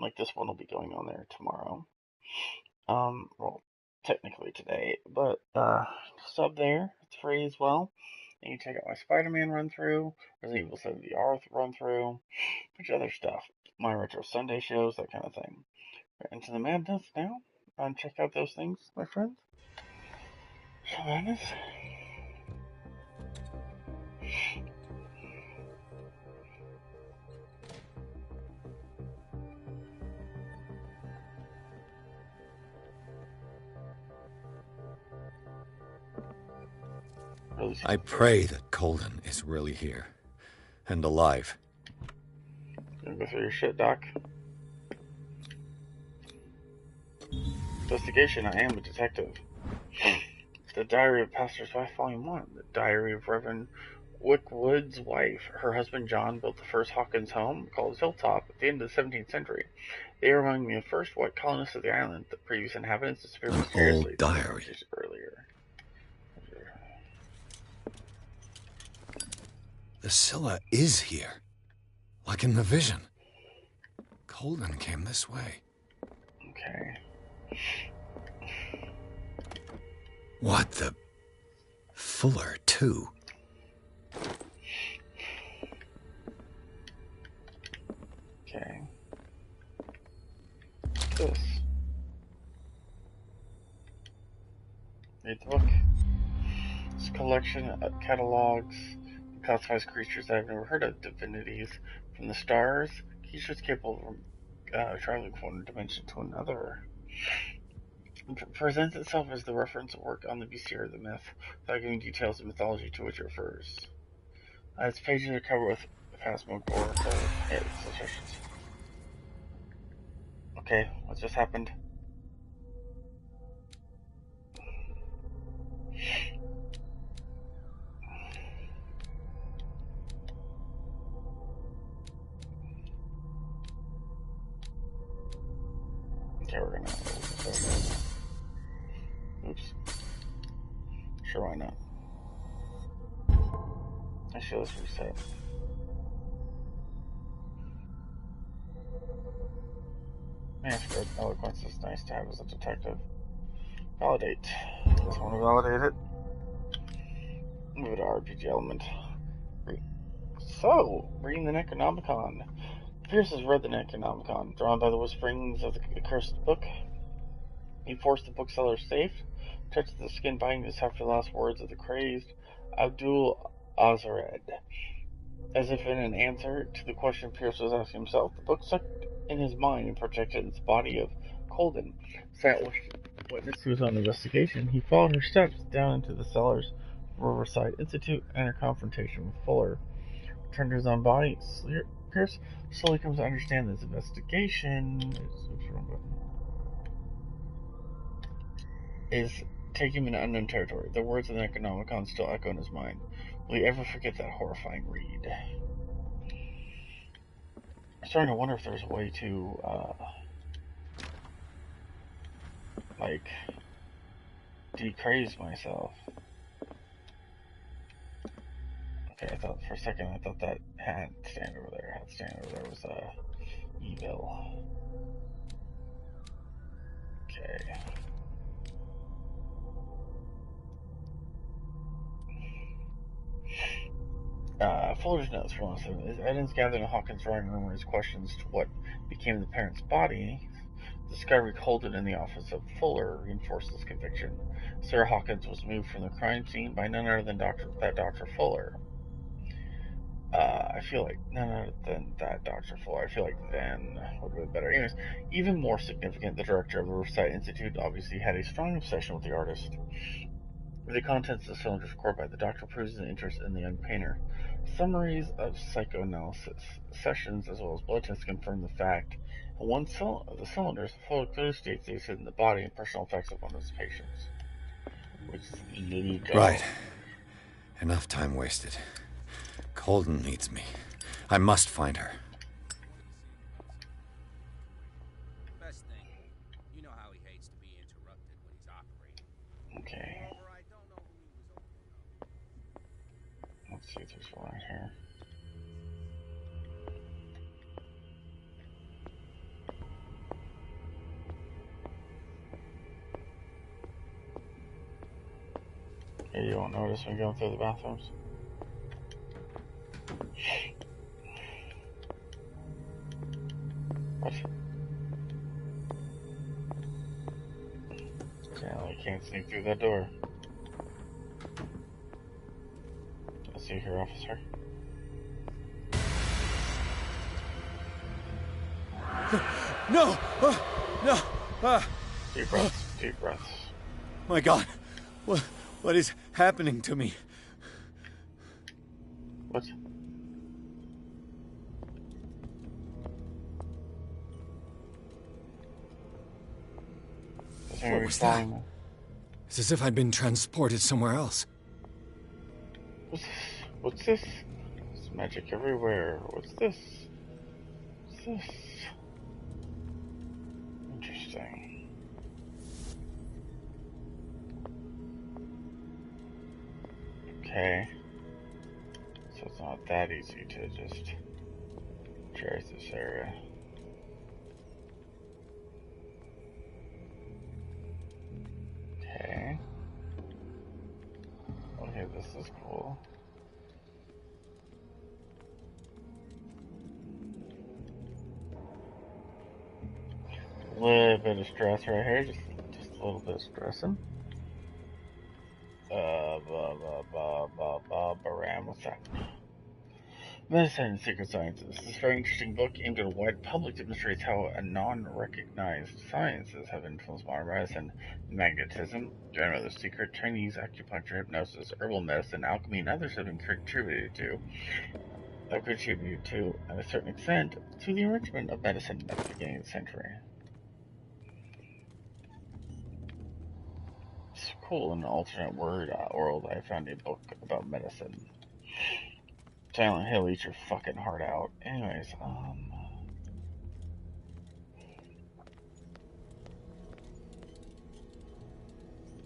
Like this one will be going on there tomorrow. Well, technically today, but sub there. It's free as well. And you can check out my Spider-Man run-through, Resident Evil 7 VR run-through, a bunch of other stuff. My Retro Sunday shows, that kind of thing. Into the madness now. Check out those things, my friends. Madness. I pray that Colden is really here and alive. Gonna go through your shit, Doc. Investigation. I am a detective. The Diary of Pastor's Wife, Volume 1. The Diary of Reverend Wickwood's wife. Her husband John built the first Hawkins home, called Hilltop, at the end of the 17th century. They were among the first white colonists of the island. The previous inhabitants disappeared mysteriously. Old diary. Earlier. The Scylla is here, like in the vision. Colden came this way. Okay. What the... Fuller, too. Okay. This. Read the book. This collection of catalogs classifies creatures I've never heard of. Divinities from the stars. Creatures capable of traveling from one dimension to another. It presents itself as the reference work on the bestiary of the myth, without giving details of mythology to which it refers. Its pages are covered with phantasmagorical illustrations. Okay, what just happened? Okay, we're gonna... Oops. Sure, why not? Actually, let's reset. Man, spread eloquence is nice to have as a detective. Validate. Just want to validate it. Move to RPG element. So, reading the Necronomicon. Pierce has read the Necronomicon, drawn by the whisperings of the accursed book. He forced the bookseller's safe, touched the skin binding to decipher the last words of the crazed Abdul Azared. As if in an answer to the question Pierce was asking himself, the book sucked in his mind and projected its body of Colden. Silent witness who was on investigation, he followed her steps down into the cellars of Riverside Institute and her confrontation with Fuller. Returned to his own body, Pierce slowly comes to understand this investigation is taking him into unknown territory. The words of the Necronomicon still echo in his mind. Will he ever forget that horrifying read? I'm starting to wonder if there's a way to, like, decraze myself. Okay, I thought for a second, that hat stand over there was, evil. Okay. Fuller's notes for 107. As evidence gathered in Hawkins' drawing room raised questions to what became the parent's body, the discovery Colden in the office of Fuller reinforces conviction. Sarah Hawkins was moved from the crime scene by none other than Dr. Fuller. I feel like none other than that Dr. Fuller. I feel like then would have been better. Anyways, even more significant, the director of the Riverside Institute obviously had a strong obsession with the artist. The contents of the cylinders recorded by the doctor proves his interest in the young painter. Summaries of psychoanalysis sessions as well as blood tests confirm the fact. In one of the cylinders, Fuller clearly states that he's hidden the body and personal effects of one of his patients. Which is illegal. Right. Enough time wasted. Colden needs me. I must find her. Best thing, you know how he hates to be interrupted when he's operating. Okay. Let's see if there's one right here. Okay, you won't notice when going through the bathrooms. What? Apparently I can't sneak through that door. Let's see here, officer. No! No! Deep breaths, deep breaths. My God! What is happening to me? What? What was that? It's as if I'd been transported somewhere else. What's this? There's magic everywhere. What's this? What's this? Interesting. Okay. So it's not that easy to just trace this area. Okay. Okay, this is cool. A little bit of stress right here, just a little bit of stressing. Baram, what's that? Medicine and Secret Sciences. This is a very interesting book aimed at a wide public that demonstrates how a non-recognized sciences have influenced modern medicine. Magnetism, grandmother's secret, Chinese acupuncture, hypnosis, herbal medicine, alchemy, and others have been contributed to, at a certain extent, to the enrichment of medicine at the beginning of the century. It's cool. In an alternate world, I found a book about medicine. Silent Hill, eat your fucking heart out. Anyways,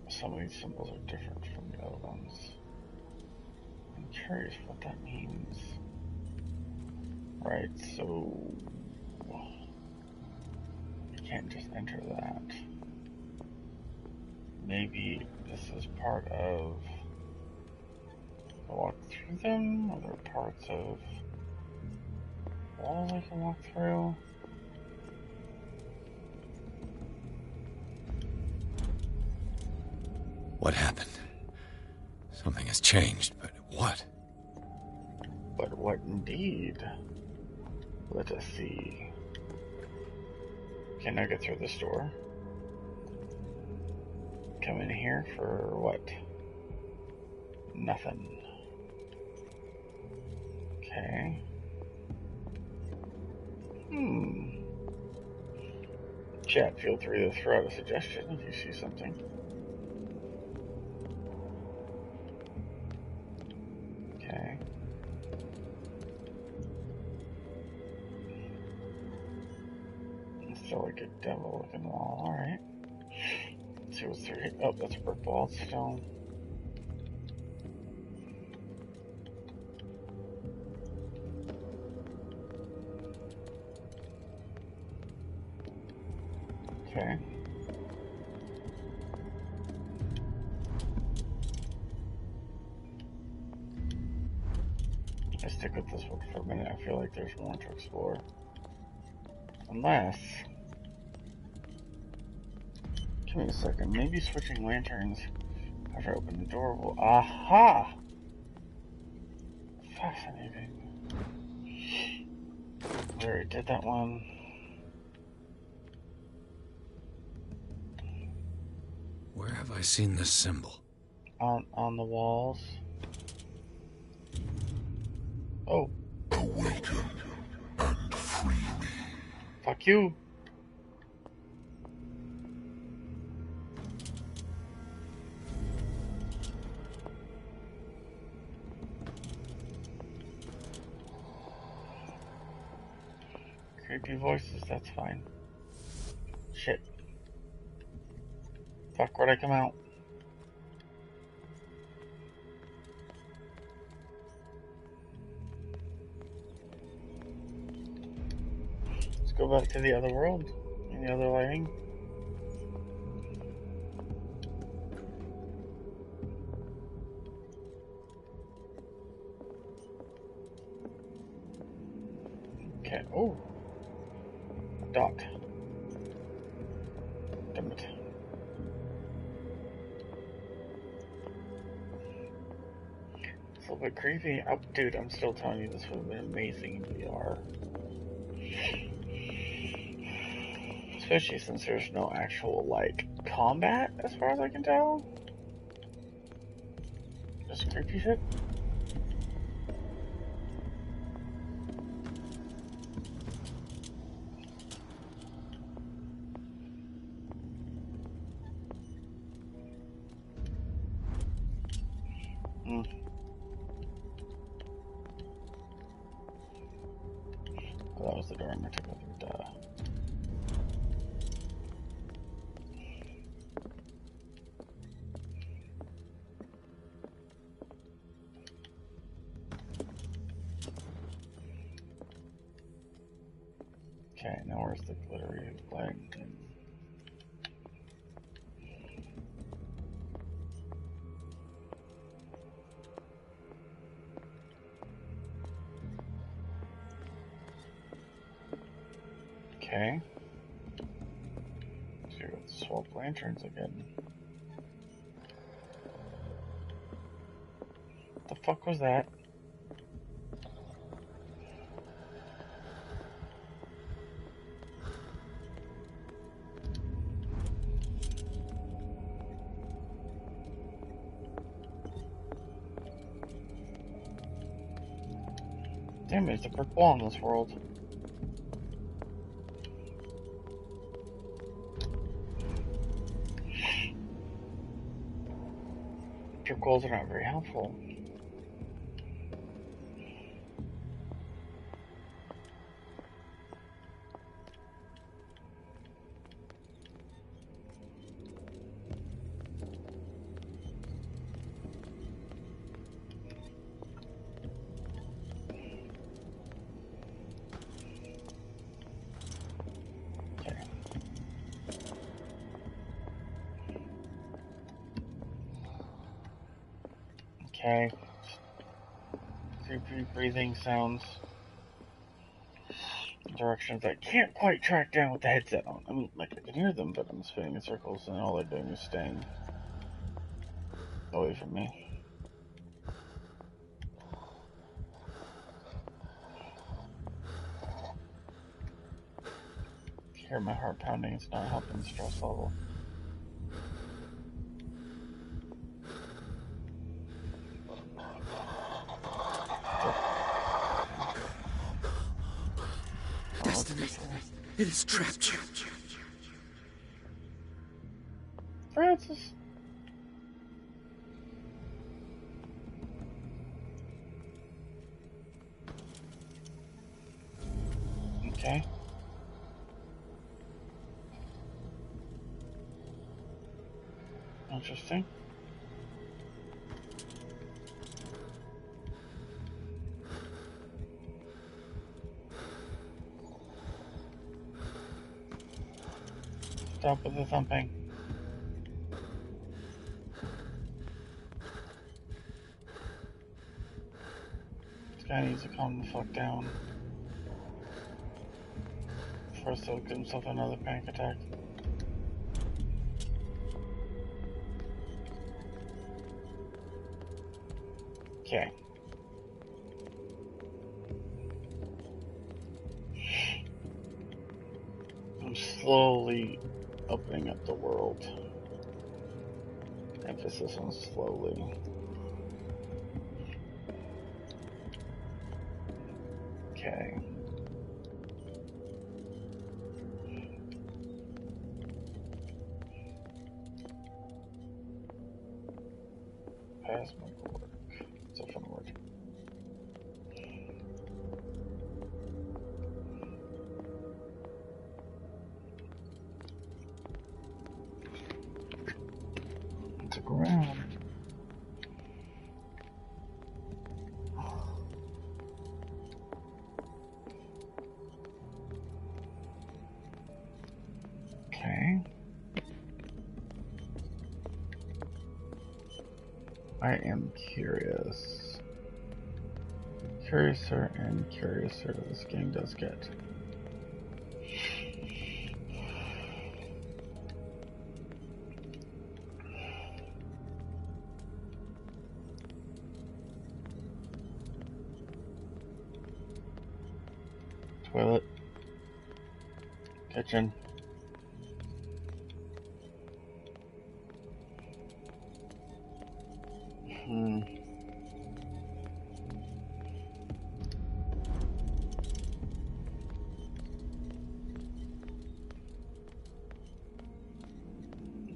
some of these symbols are different from the other ones. I'm curious what that means. Right, so you can't just enter that. Maybe this is part of walk through them? Are there parts of walls I can walk through? What happened? Something has changed, but what? But what indeed? Let us see. Can I get through this door? Come in here for what? Nothing. Okay. Chat, feel free to throw out a suggestion if you see something. Okay. Still like a devil looking wall, alright. Let's see what's through here. Oh, that's a brick wall still. Okay. stick with this one for a minute. I feel like there's more to explore. Unless... Give me a second. Maybe switching lanterns after I open the door will... Aha! Fascinating. We already did that one. Where have I seen this symbol? On the walls. Oh. Awaken and free me. Fuck you. Creepy voices, that's fine. Shit. Fuck, where'd I come out? Let's go back to the other world. In the other lighting. Okay, oh. A dot. Damn it. It's a little bit creepy. Oh, dude, I'm still telling you this would have been amazing in VR. Especially since there's no actual, like, combat, as far as I can tell. Just creepy shit. Oh, that was the door I'm gonna take with her. Duh. Okay, now where's the glittery lighting thing? Okay. So let's swap lanterns again. What the fuck was that? Damn it, it's a brick wall in this world. Brick walls are not very helpful. Okay. Creepy breathing sounds. Directions I can't quite track down with the headset on. I mean, like, I can hear them, but I'm spinning in circles and all they're doing is staying away from me. I hear my heart pounding, it's not helping the stress level. Destiny, it has trapped you. Francis. Okay. Interesting. Stop with the thumping. This guy guy needs to calm the fuck down. First, he'll give himself another panic attack. Okay. I'm slowly opening up the world. Emphasis on slowly. Okay. Plasma cord. It's a fun word. It's a ground. Okay. I am curious. Curiouser and curiouser this game does get. Toilet. Kitchen.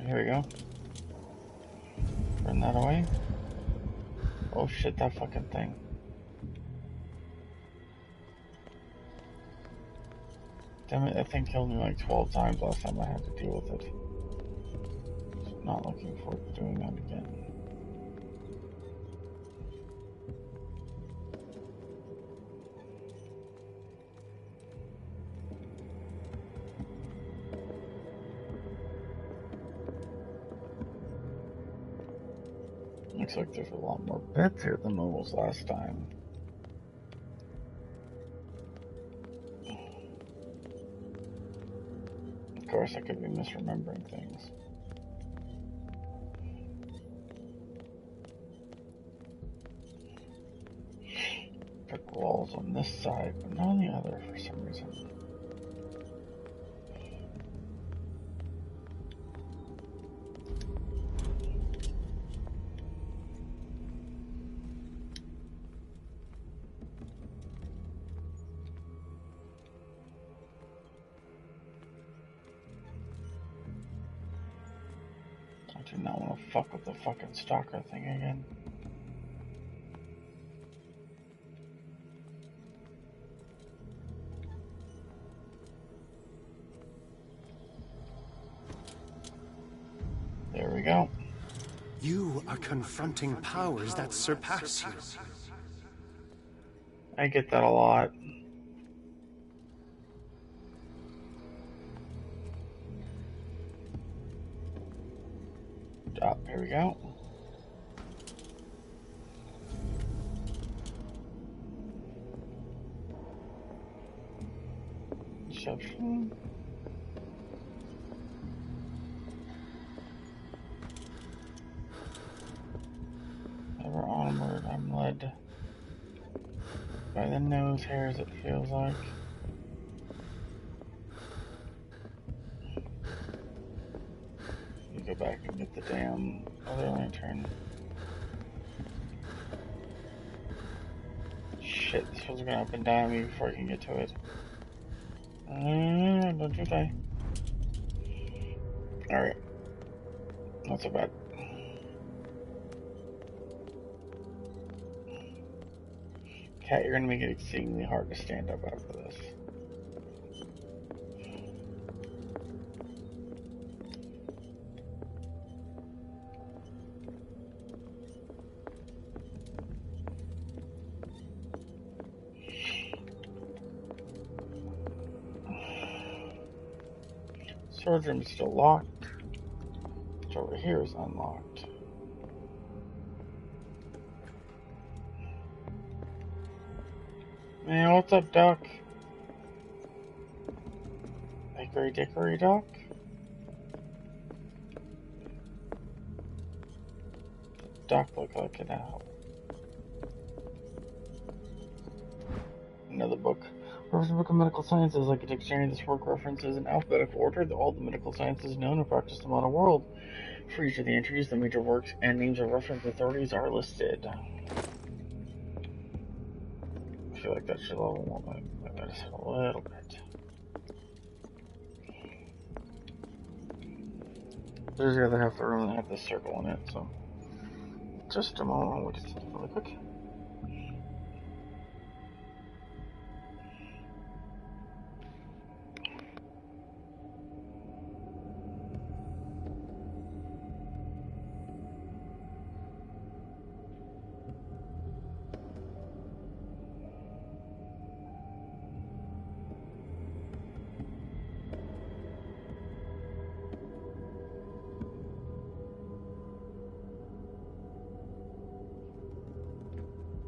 Here we go. Turn that away. Oh shit, that fucking thing. Damn it, that thing killed me like 12 times last time I had to deal with it. Not looking forward to doing that again. Looks like there's a lot more beds here than there was last time. Of course, I could be misremembering things. Brick walls on this side, but not on the other for some reason. I do not want to fuck with the fucking stalker thing again. There we go. You are confronting powers that surpass you. I get that a lot. Here we go. Deception. Ever onward, I'm led by the nose hairs, it feels like. You go back and get the damn other lantern. Shit, this one's gonna up and down me before I can get to it. Don't you die. Alright. Not so bad. Cat, you're gonna make it exceedingly hard to stand up after this. Storage room is still locked. Which over here is unlocked. Hey, what's up, Doc? Hickory dickory dock? Doc look like an owl. Another book. Reference book of medical sciences, like a dictionary. This work references in alphabetical order all the medical sciences known and practiced in the modern world. For each of the entries, the major works and names of reference authorities are listed. I feel like that should level my medicine a little bit. There's the other half of the room that have this circle in it, so just a moment, we'll get something really quick.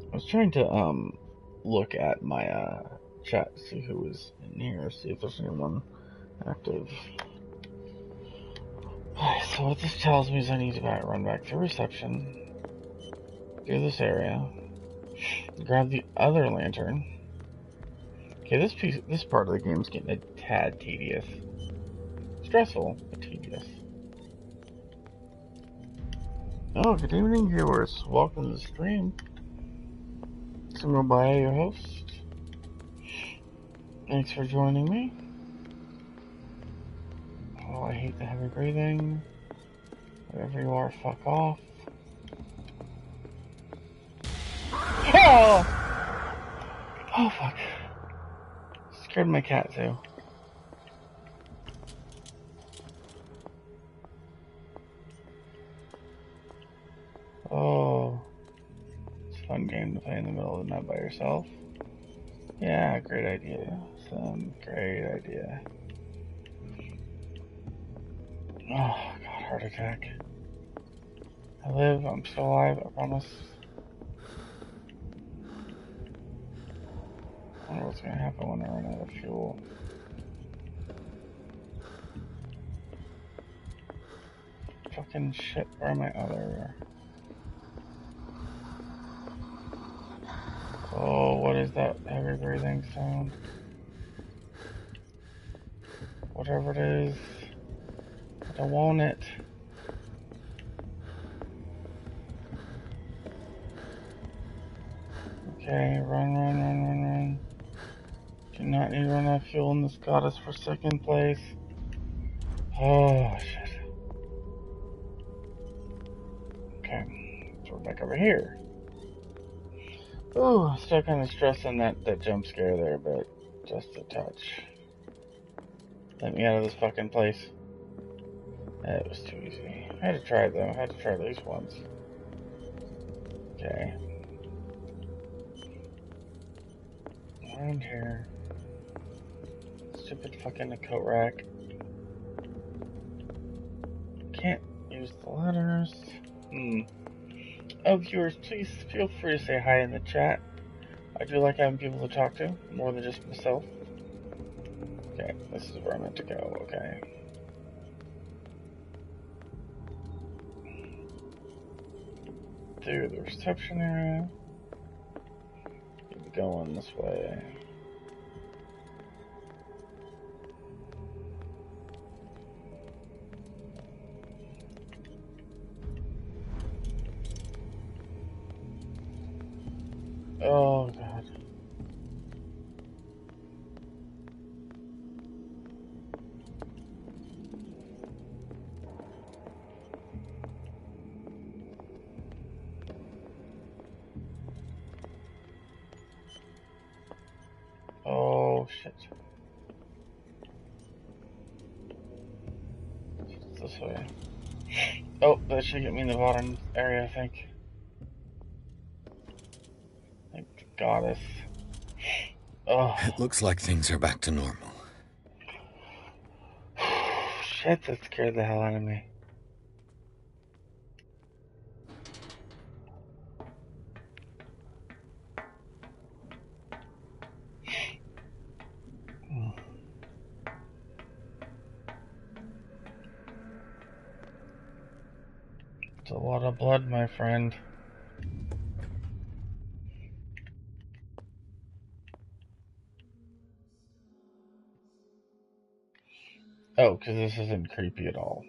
I was trying to look at my chat to see who was in here, see if there's anyone active. So what this tells me is I need to run back to reception, do this area, grab the other lantern. Okay, this part of the game is getting a tad tedious. Stressful, but tedious. Oh, good evening, viewers. Welcome to the stream. I'm by your host. Thanks for joining me. Oh, I hate the heavy breathing. Whatever you are, fuck off. Oh! Oh, fuck. Scared my cat, too. Oh. It's a fun game to play in the middle of the night by yourself. Yeah, great idea. Some great idea. Oh, God, heart attack. I live, I'm still alive, I promise. I wonder what's gonna happen when I run out of fuel. Fucking shit, where am I? Oh, there we are. Oh, what is that heavy breathing sound? Whatever it is, I don't want it. Okay, run. Do not need to run out of fuel in this goddess for second place. Oh, shit. Okay, so we're back over here. Ooh, still kind of stressing that jump scare there, but just a touch. Let me out of this fucking place. That was too easy. I had to try it though. I had to try at least once. Okay. Around here. Stupid fucking coat rack. Can't use the letters. Oh, viewers, please feel free to say hi in the chat. I do like having people to talk to, more than just myself. Okay, this is where I'm meant to go, okay. Through the reception area. Keep going this way. Oh, God. Oh, shit. It's this way. Oh, that should get me in the bottom area, I think. Thank the goddess. Oh. It looks like things are back to normal. Shit, that scared the hell out of me. It's a lot of blood, my friend. Oh, because this isn't creepy at all.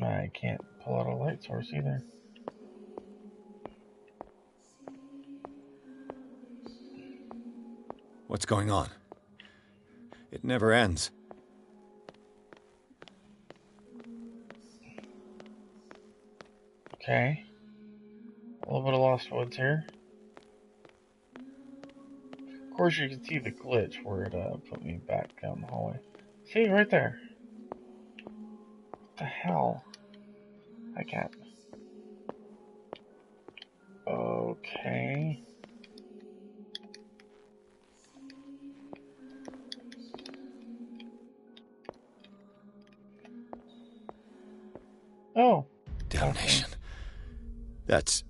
I can't pull out a light source either. What's going on? It never ends. Okay. A little bit of Lost Woods here. Of course, you can see the glitch where it put me back down the hallway. See, right there. What the hell? I can't. Okay. Oh. Damnation. That's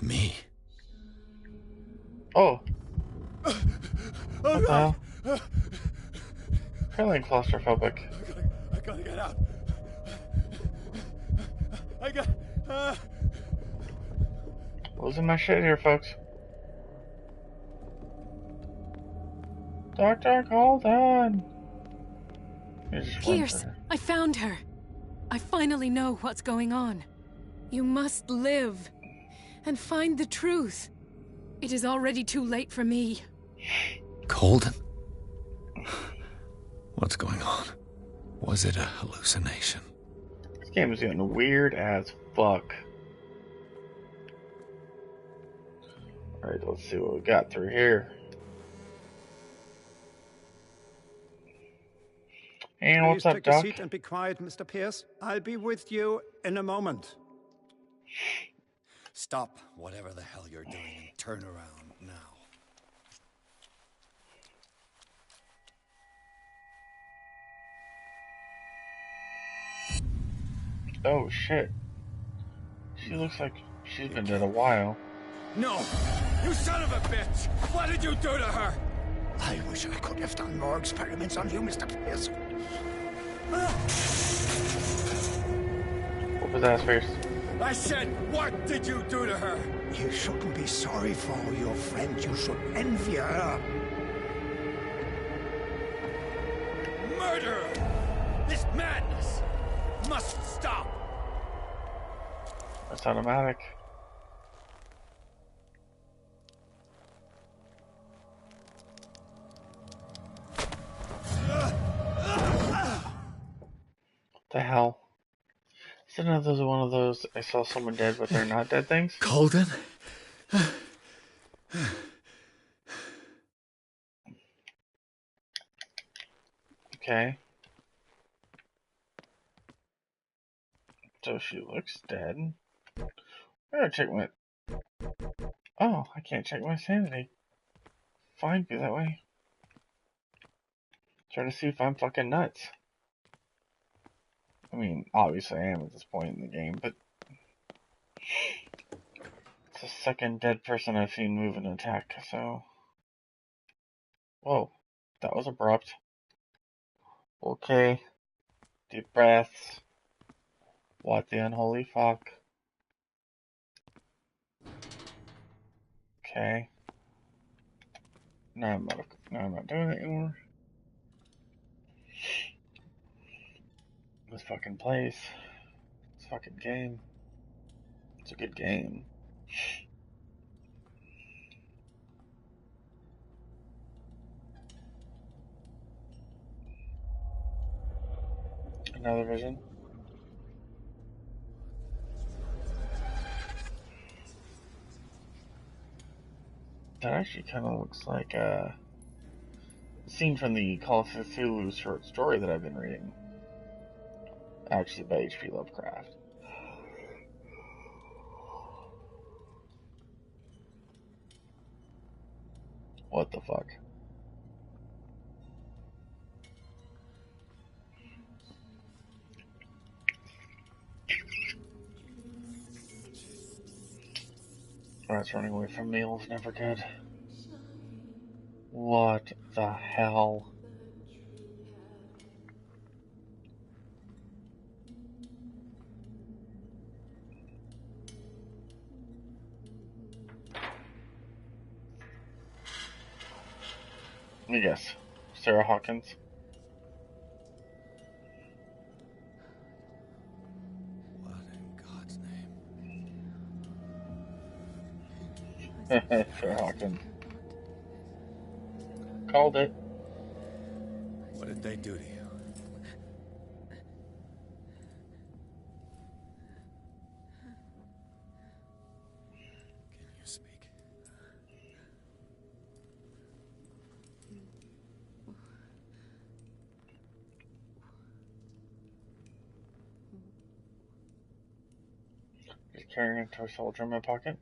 me. Oh. What the hell? Feeling claustrophobic. I gotta get out. I got. Losing my shit here, folks. Dr. Colton! Pierce, I found her. I finally know what's going on. You must live and find the truth. It is already too late for me. Colden? What's going on? Was it a hallucination? This game is getting weird as fuck. Alright, let's see what we got through here. And what's up, Doc? Doc? Please take a seat and be quiet, Mr. Pierce. I'll be with you in a moment. Stop whatever the hell you're doing and turn around now. Oh shit. She looks like she's been dead a while. No! You son of a bitch! What did you do to her? I wish I could have done more experiments on you, Mr. Pierce. What was that face? I said, what did you do to her? You shouldn't be sorry for your friend. You should envy her. Murderer! This madness must stop! That's automatic. What the hell? Is it another one of those I saw someone dead but they're not dead things? Colden? Okay. So she looks dead. I gotta check my... Oh, I can't check my sanity. Fine, be that way. Trying to see if I'm fucking nuts. I mean, obviously I am at this point in the game, but... It's the second dead person I've seen move and attack, so... Whoa, that was abrupt. Okay. Deep breaths. What the unholy fuck? Okay. No, I'm not doing it anymore. This fucking place. This fucking game. It's a good game. Another vision. That actually kind of looks like a scene from the Call of Cthulhu short story that I've been reading. Actually by H.P. Lovecraft. What the fuck? That's running away from meals, never good. What the hell? Yes, Sarah Hawkins. What in God's name? Sarah Hawkins. Called it. What did they do to you? Can you speak? Just carrying a toy soldier in my pocket.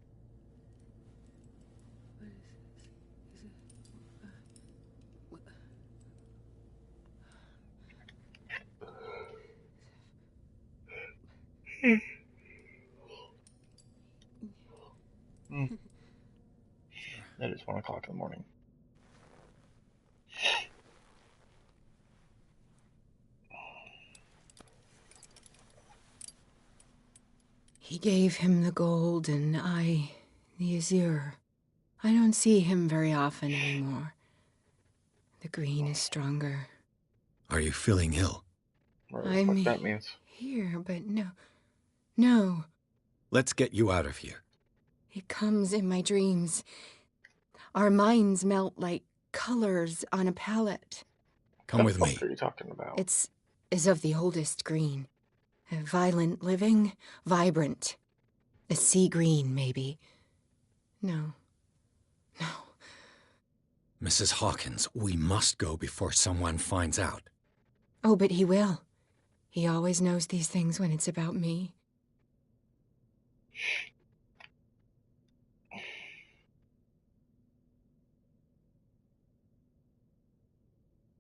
It is 1 o'clock in the morning. He gave him the gold and I the azure. I don't see him very often anymore. The green is stronger. Are you feeling ill? I'm that means. Here, but no. Let's get you out of here. It comes in my dreams. Our minds melt like colors on a palette. Come with me. What are you talking about? It's of the oldest green. A violent living, vibrant. A sea green, maybe. No. Mrs. Hawkins, we must go before someone finds out. Oh, but he will. He always knows these things when it's about me.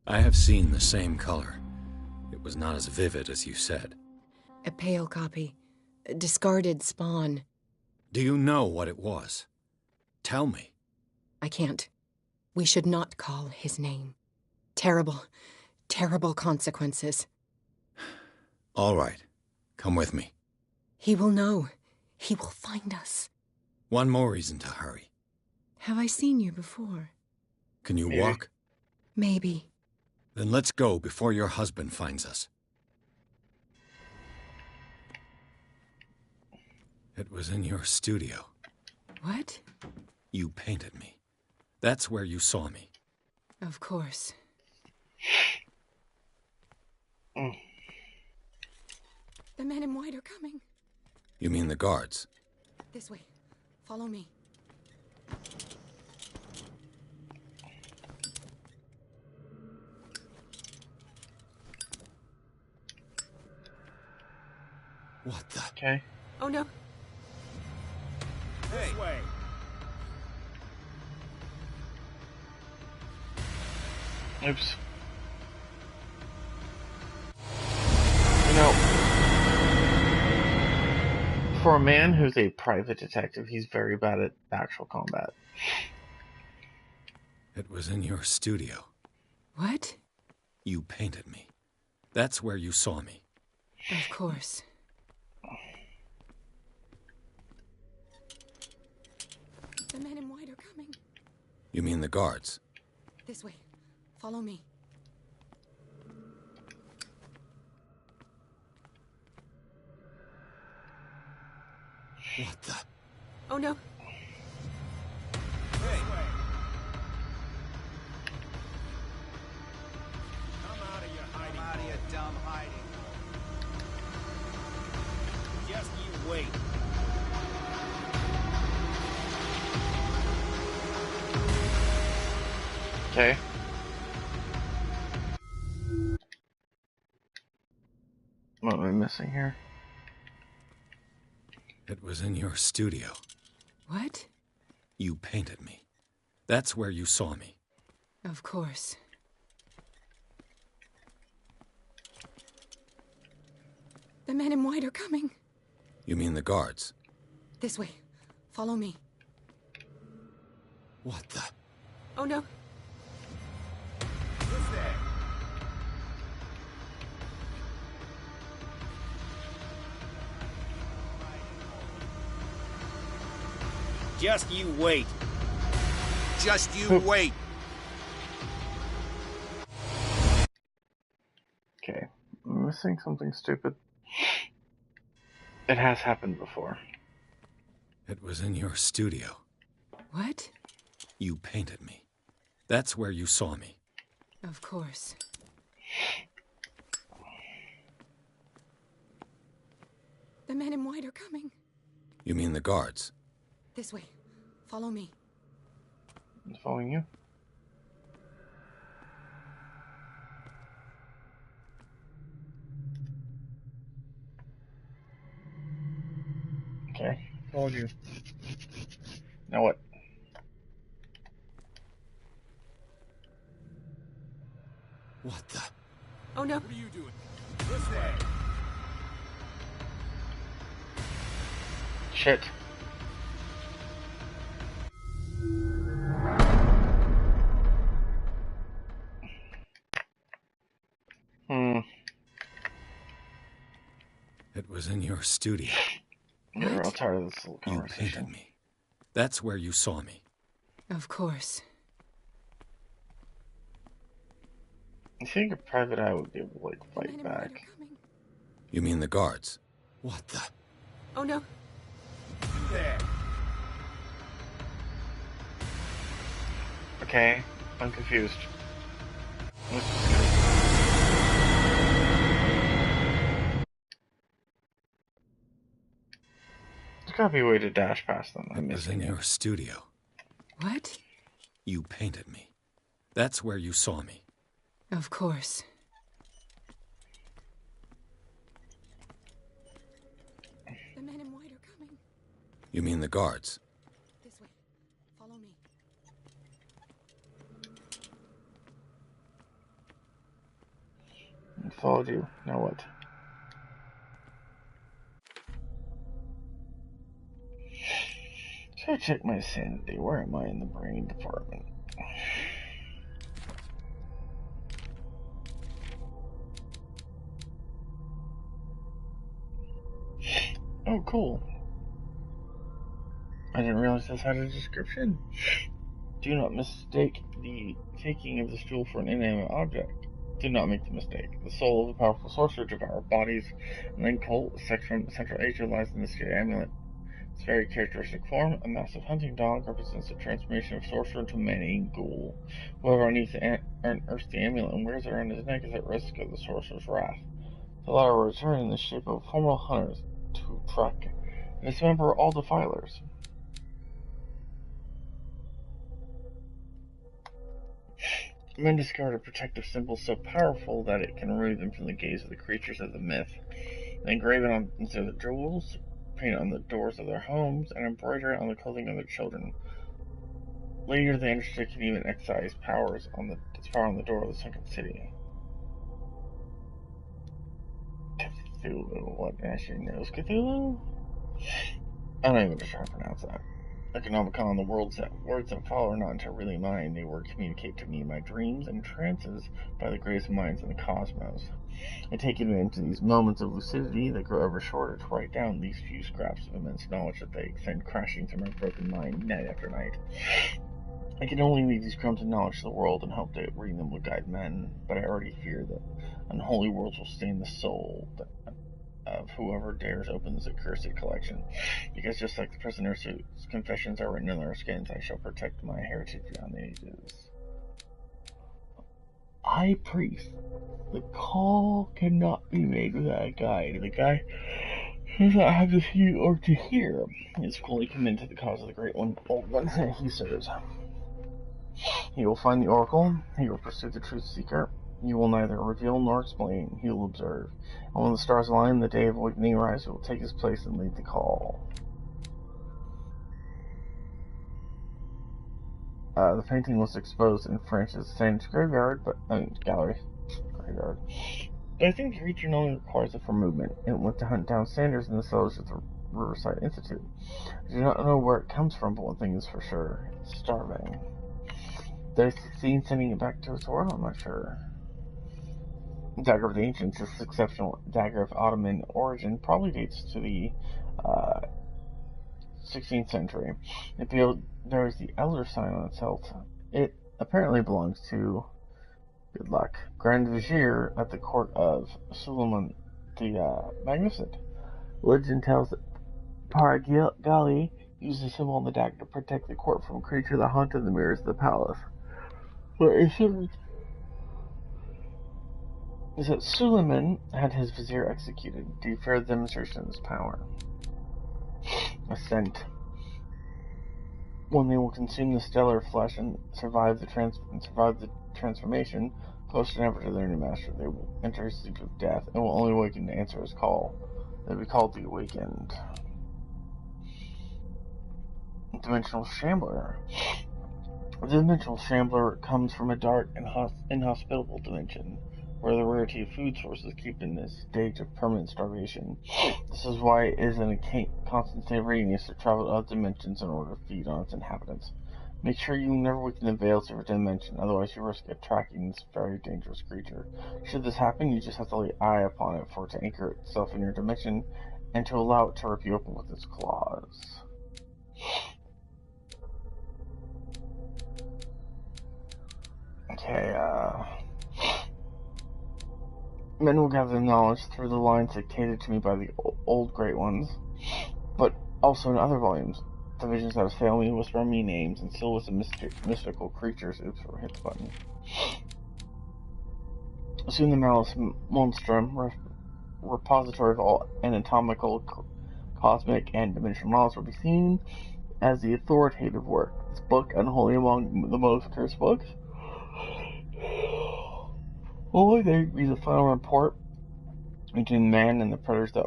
I have seen the same color. It was not as vivid as you said. A pale copy. A discarded spawn. Do you know what it was? Tell me. I can't. We should not call his name. Terrible, terrible consequences. All right. Come with me. He will know. He will find us. One more reason to hurry. Have I seen you before? Can you walk? Maybe. Then let's go before your husband finds us. It was in your studio. What? You painted me. That's where you saw me. Of course. The men in white are coming. You mean the guards? This way. Follow me. What the? Okay. Oh no. This way. Oops. You know, for a man who's a private detective, he's very bad at actual combat. It was in your studio. What? You painted me. That's where you saw me. Of course. The men in white are coming. You mean the guards? This way. Follow me. What the? Oh no. Hey. Come out of your hiding. Come out of your dumb hiding. Just you wait. Okay. What am I missing here? It was in your studio. What? You painted me. That's where you saw me. Of course. The men in white are coming. You mean the guards? This way. Follow me. What the? Oh no. Who's there? Just you wait. Just you wait. Okay, I'm missing something stupid. It has happened before. It was in your studio. What? You painted me. That's where you saw me. Of course. The men in white are coming. You mean the guards? This way. Follow me. I'm following you. Okay, followed you. Now what? What the? Oh no. What are you doing? Who's there? Shit. It was in your studio. I'm getting real tired of this little You conversation. painted me. That's where you saw me. Of course. You think a private eye would be able to, like, fight back? You mean the guards? What the? Oh no. Who's there? Okay, I'm confused. There's gotta be a way to dash past them. It was in your studio. What? You painted me. That's where you saw me. Of course. The men in white are coming. You mean the guards? This way. Follow me. I followed you. Now what? So I check my sanity. Where am I in the brain department? Oh, cool. I didn't realize this had a description. Do not mistake the taking of this jewel for an inanimate object. Do not make the mistake. The soul of a powerful sorcerer devoured bodies, and then cult sect from Central Asia lies in this great amulet. Its very characteristic form, a massive hunting dog, represents the transformation of sorcerer into man-eating ghoul. Whoever unearths the amulet and wears it around his neck is at risk of the sorcerer's wrath. The latter will return in the shape of formidable hunters to track and dismember all defilers. Men discard a protective symbol so powerful that it can remove them from the gaze of the creatures of the myth. They engrave it onto the jewels, paint it on the doors of their homes, and embroider it on the clothing of their children. Later, they understood it can even excise its power on the door of the sunken city. Cthulhu. What actually knows Cthulhu? I'm not even going to try to pronounce that. Economicon, the words that follow are not entirely really mine. They were communicated to me in my dreams and trances by the greatest minds in the cosmos. I take advantage of these moments of lucidity that grow ever shorter to write down these few scraps of immense knowledge that they send crashing through my broken mind night after night. I can only leave these crumbs of knowledge to the world and hope that reading them will guide men, but I already fear that unholy words will stain the soul of whoever dares open this accursed collection, because just like the prisoners whose confessions are written on their skins, I shall protect my heritage beyond the ages. High Priest. The call cannot be made without a guide. The guide does not have to see or to hear. He is fully committed to the cause of the great old one that he serves. He will find the oracle. He will pursue the truth seeker. He will neither reveal nor explain. He will observe. And when the stars align, the day of awakening rise, he will take his place and lead the call. The painting was exposed in France's Saint graveyard, gallery. Graveyard. But I think the creature only requires it for movement. It went to hunt down Sanders in the cellars of the Riverside Institute. I do not know where it comes from, but one thing is for sure. It's starving. They succeed sending it back to its world, I'm not sure. Dagger of the Ancients, this exceptional dagger of Ottoman origin, probably dates to the 16th century. There is the Elder sign on its hilt. It apparently belongs to, good luck, Grand Vizier at the court of Suleiman the Magnificent. Legend tells that Paragali used the symbol on the dagger to protect the court from a creature that haunted the mirrors of the palace. What is that Suleiman had his vizier executed. Do you fear the demonstration of his power? Ascent. When they will consume the stellar flesh and survive the transformation, closer than ever to their new master, they will enter a sleep of death and will only awaken to answer his call. They'll be called the Awakened. Dimensional Shambler. The dimensional shambler comes from a dark and inhospitable dimension, where the rarity of food sources keep in this stage of permanent starvation. This is why it is in a constant state of readiness to travel to other dimensions in order to feed on its inhabitants. Make sure you never weaken the veils of your dimension, otherwise you risk attracting this very dangerous creature. Should this happen, you just have to lay eye upon it for it to anchor itself in your dimension, and to allow it to rip you open with its claws. Okay, men will gather knowledge through the lines dictated to me by the old great ones, but also in other volumes. The visions that assail me whisper me names and silhouettes of mystical creatures. Oops, or hit the button. Soon the Malice Monstrum, repository of all anatomical, cosmic, and dimensional knowledge, will be seen as the authoritative work. This book, unholy among the most cursed books, only they read the final report between man and the predators that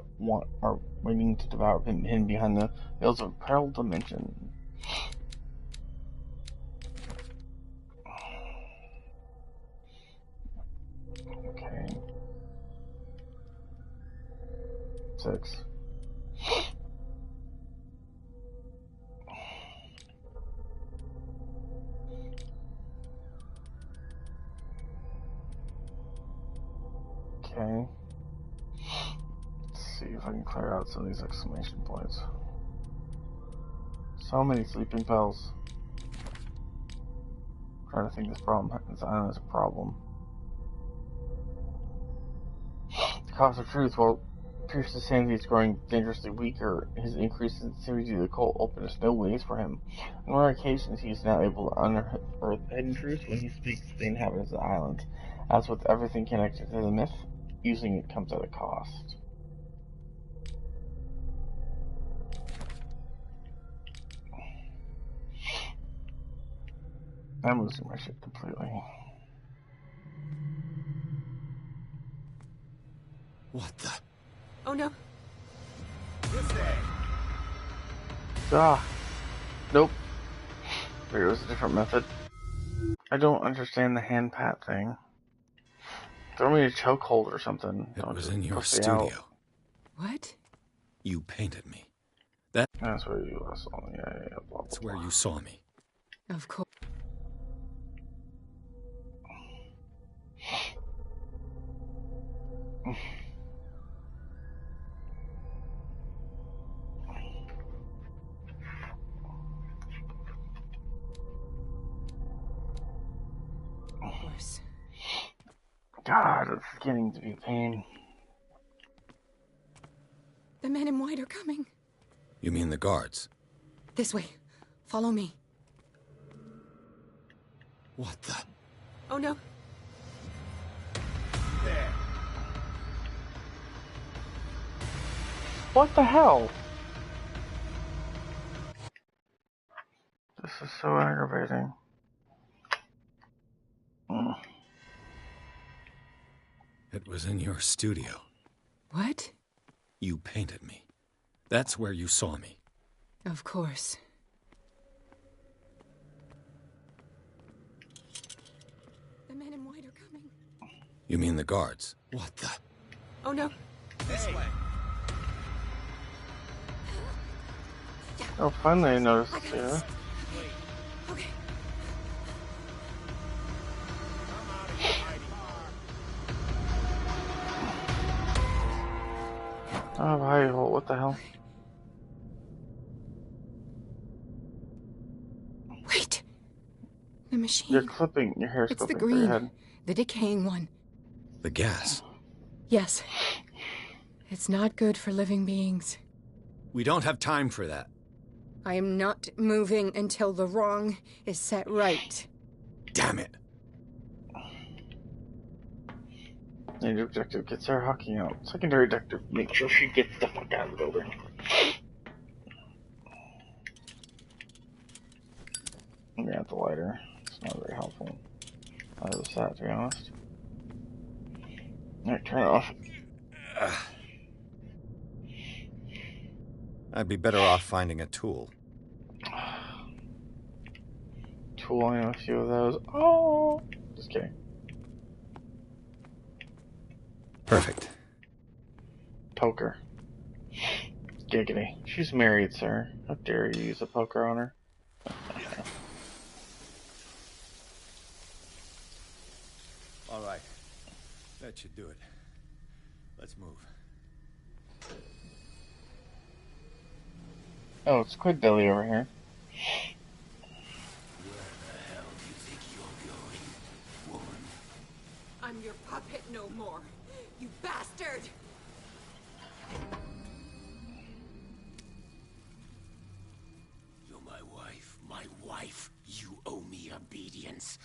are waiting to devour him, hidden behind the veils of a parallel dimension. Okay. 6. Okay. Let's see if I can clear out some of these exclamation points. So many sleeping pills. I'm trying to think this problem is a problem. The cost of truth, well, Pierce's sanity is growing dangerously weaker. His increased sensitivity to the occult opens no ways for him. On rare occasions, he is now able to unearth hidden truths when he speaks to the inhabitants of the island. As with everything connected to the myth, using it comes at a cost. I'm losing my shit completely. What the? Oh no. Ah. Nope. There was a different method. I don't understand the hand pat thing. Throw me a chokehold or something. It Don't was just in your push me out. studio. What? You painted me. That's where you saw me. Yeah, blah, blah, That's blah. where you saw me. Of course. Worse. God, it's getting to be a pain. The men in white are coming. You mean the guards? This way. Follow me. What the? Oh no. There. What the hell? This is so aggravating. It was in your studio. What? You painted me. That's where you saw me. Of course. The men in white are coming. You mean the guards? What the? Oh no. This way. Oh, finally I noticed, yeah. Okay. Oh, hi, what the hell? Wait! The machine. Your hair's It's the clipping through your green. head. The decaying one. The gas. Yes. It's not good for living beings. We don't have time for that. I am not moving until the wrong is set right. Damn it. Main objective, get Sarah Hawking out. Secondary objective, make sure she gets the fuck out of the building. I'm gonna have the lighter. It's not very helpful. I was that, to be honest. Alright, turn it off. I'd be better off finding a tool. Tool, I know a few of those. Oh! Just kidding. Perfect. Poker. Giggity. She's married, sir. How dare you use a poker on her? All right. That should do it. Let's move. Oh, it's Squidbilly over here. Where the hell do you think you're going, woman? I'm your puppet no more, you bastard! You're my wife. My wife. You owe me obedience.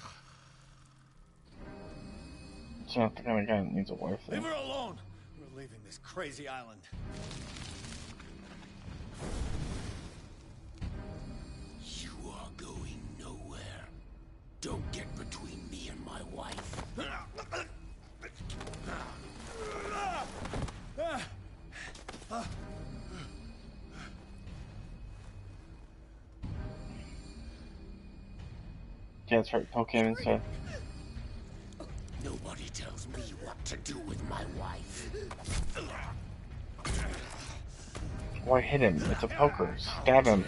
It's not the kind of guy that needs a wife, though. Leave her alone! We're leaving this crazy island. You are going nowhere. Don't get between me and my wife. Yeah, that's right. Poke him instead. Nobody tells me what to do with my wife. Why hit him? It's a poker. Stab him.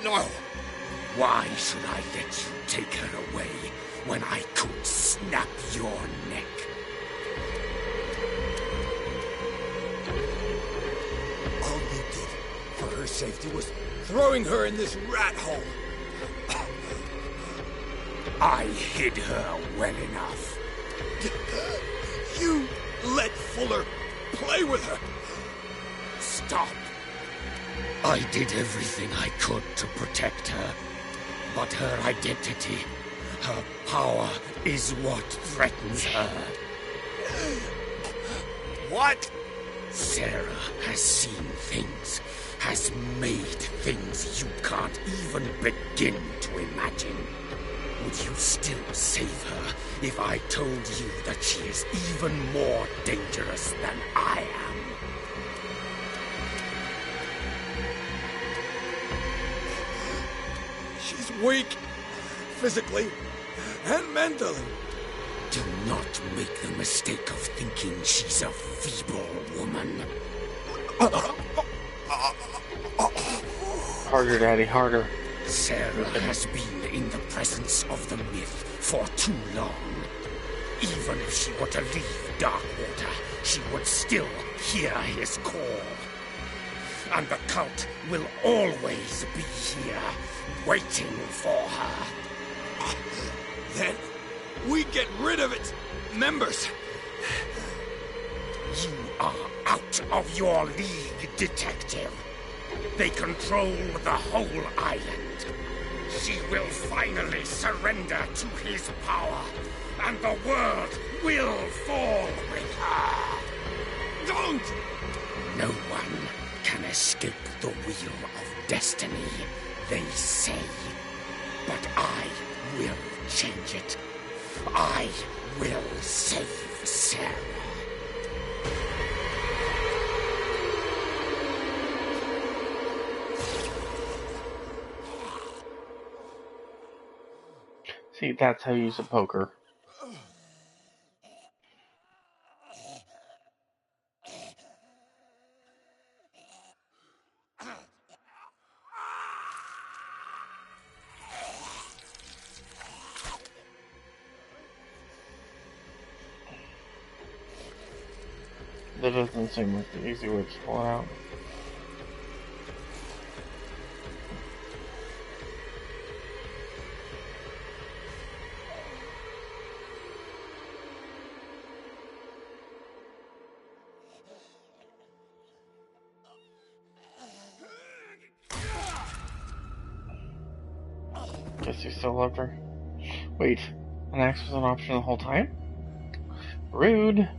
No! Why should I let you take her away when I could snap your neck? All you did for her safety was throwing her in this rat hole. I hid her well enough. You let Fuller play with her. Stop. I did everything I could to protect her. But her identity, her power, is what threatens her. What? Sarah has seen things, has made things you can't even begin to imagine. Would you still save her if I told you that she is even more dangerous than I am? She's weak, physically and mentally. Do not make the mistake of thinking she's a feeble woman. Harder, Daddy, harder. Sarah has been in the presence of the myth for too long. Even if she were to leave Darkwater, she would still hear his call. And the cult will always be here, waiting for her. Then we get rid of its members. You are out of your league, detective. They control the whole island. She will finally surrender to his power, and the world will fall with her. Don't! No one can escape the wheel of destiny, they say. But I will change it. I will save Sarah. See, that's how you use a poker. That doesn't seem like the easy way to pull it out. Guess you still loved her. Wait, an axe was an option the whole time? Rude.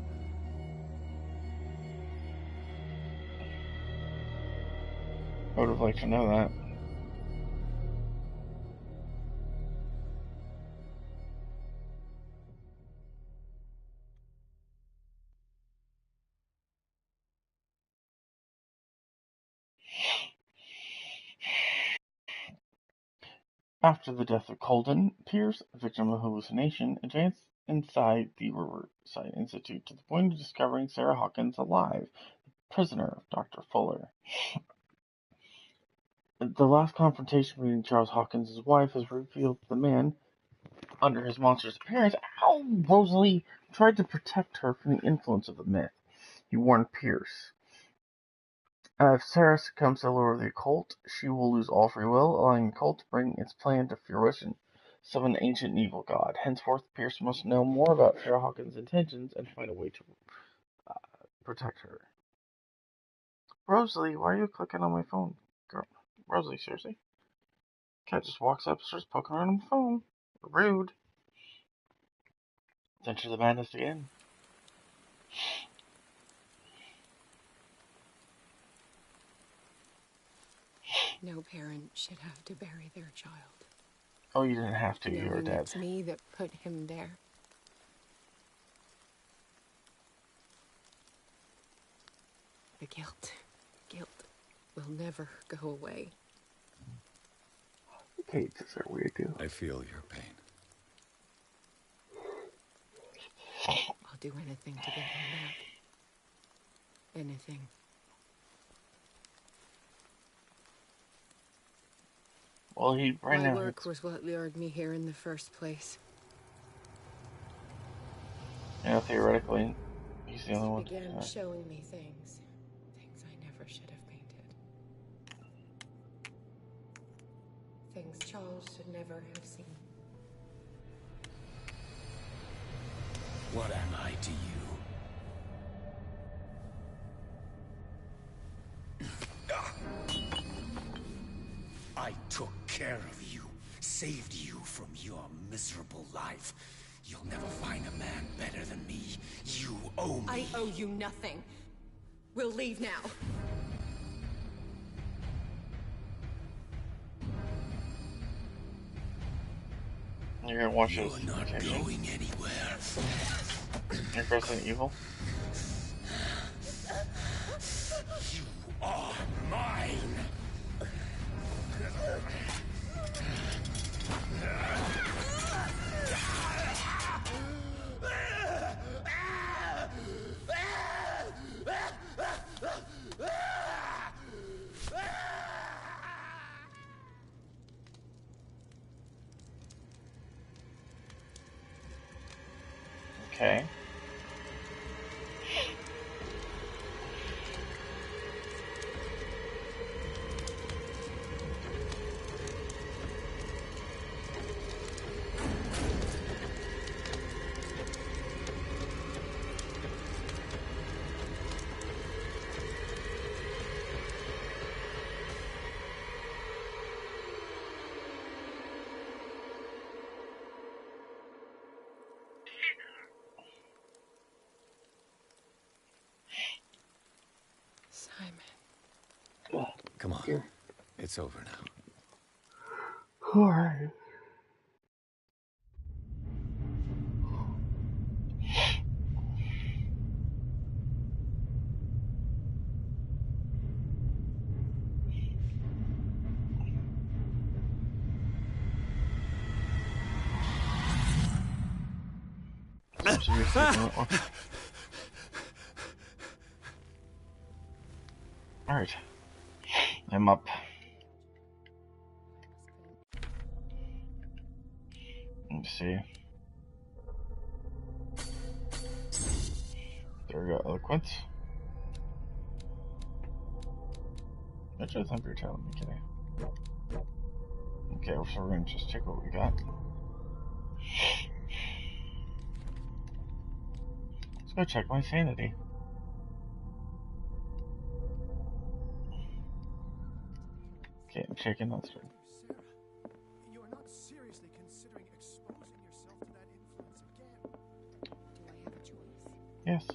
I would have liked to know that. After the death of Colden, Pierce, victim of hallucination, advanced inside the Riverside Institute to the point of discovering Sarah Hawkins alive, prisoner of Dr. Fuller. The last confrontation between Charles Hawkins and his wife has revealed the man, under his monstrous appearance, how Rosalie tried to protect her from the influence of the myth. He warned Pierce. If Sarah succumbs to the lure of the occult, she will lose all free will, allowing the cult to bring its plan to fruition. Summon an ancient and evil god. Henceforth, Pierce must know more about Sarah Hawkins' intentions and find a way to protect her. Rosalie, why are you clicking on my phone? Girl, Rosalie, seriously? Cat just walks up and starts poking around on the phone. Rude. Enter the madness again. No parent should have to bury their child. Oh, you didn't have to. You were dead. It's me that put him there. The guilt will never go away. Kate, is that weird too? I feel your pain. I'll do anything to get him back. Anything. Well, My work was what lured me here in the first place. Yeah, theoretically, he's the only one. He began showing me things I never should have painted. Things Charles should never have seen. What am I to you? I took care of you, saved you from your miserable life. You'll never find a man better than me. You owe me. I owe you nothing. We'll leave now. You're gonna watch You're this. not going anywhere. You're Resident Evil. You are mine. Okay. Simon. Come on. Here. It's over now. Alright. So you're sleeping with one. Alright. I'm up. Let's see. There we go, eloquence. Actually, thump your tail, I'm kidding. Okay, so we're gonna just take what we got. Let's go check my sanity. Okay, I'm checking that through. You are not seriously considering exposing yourself to that influence again. Do I have a choice? Yes.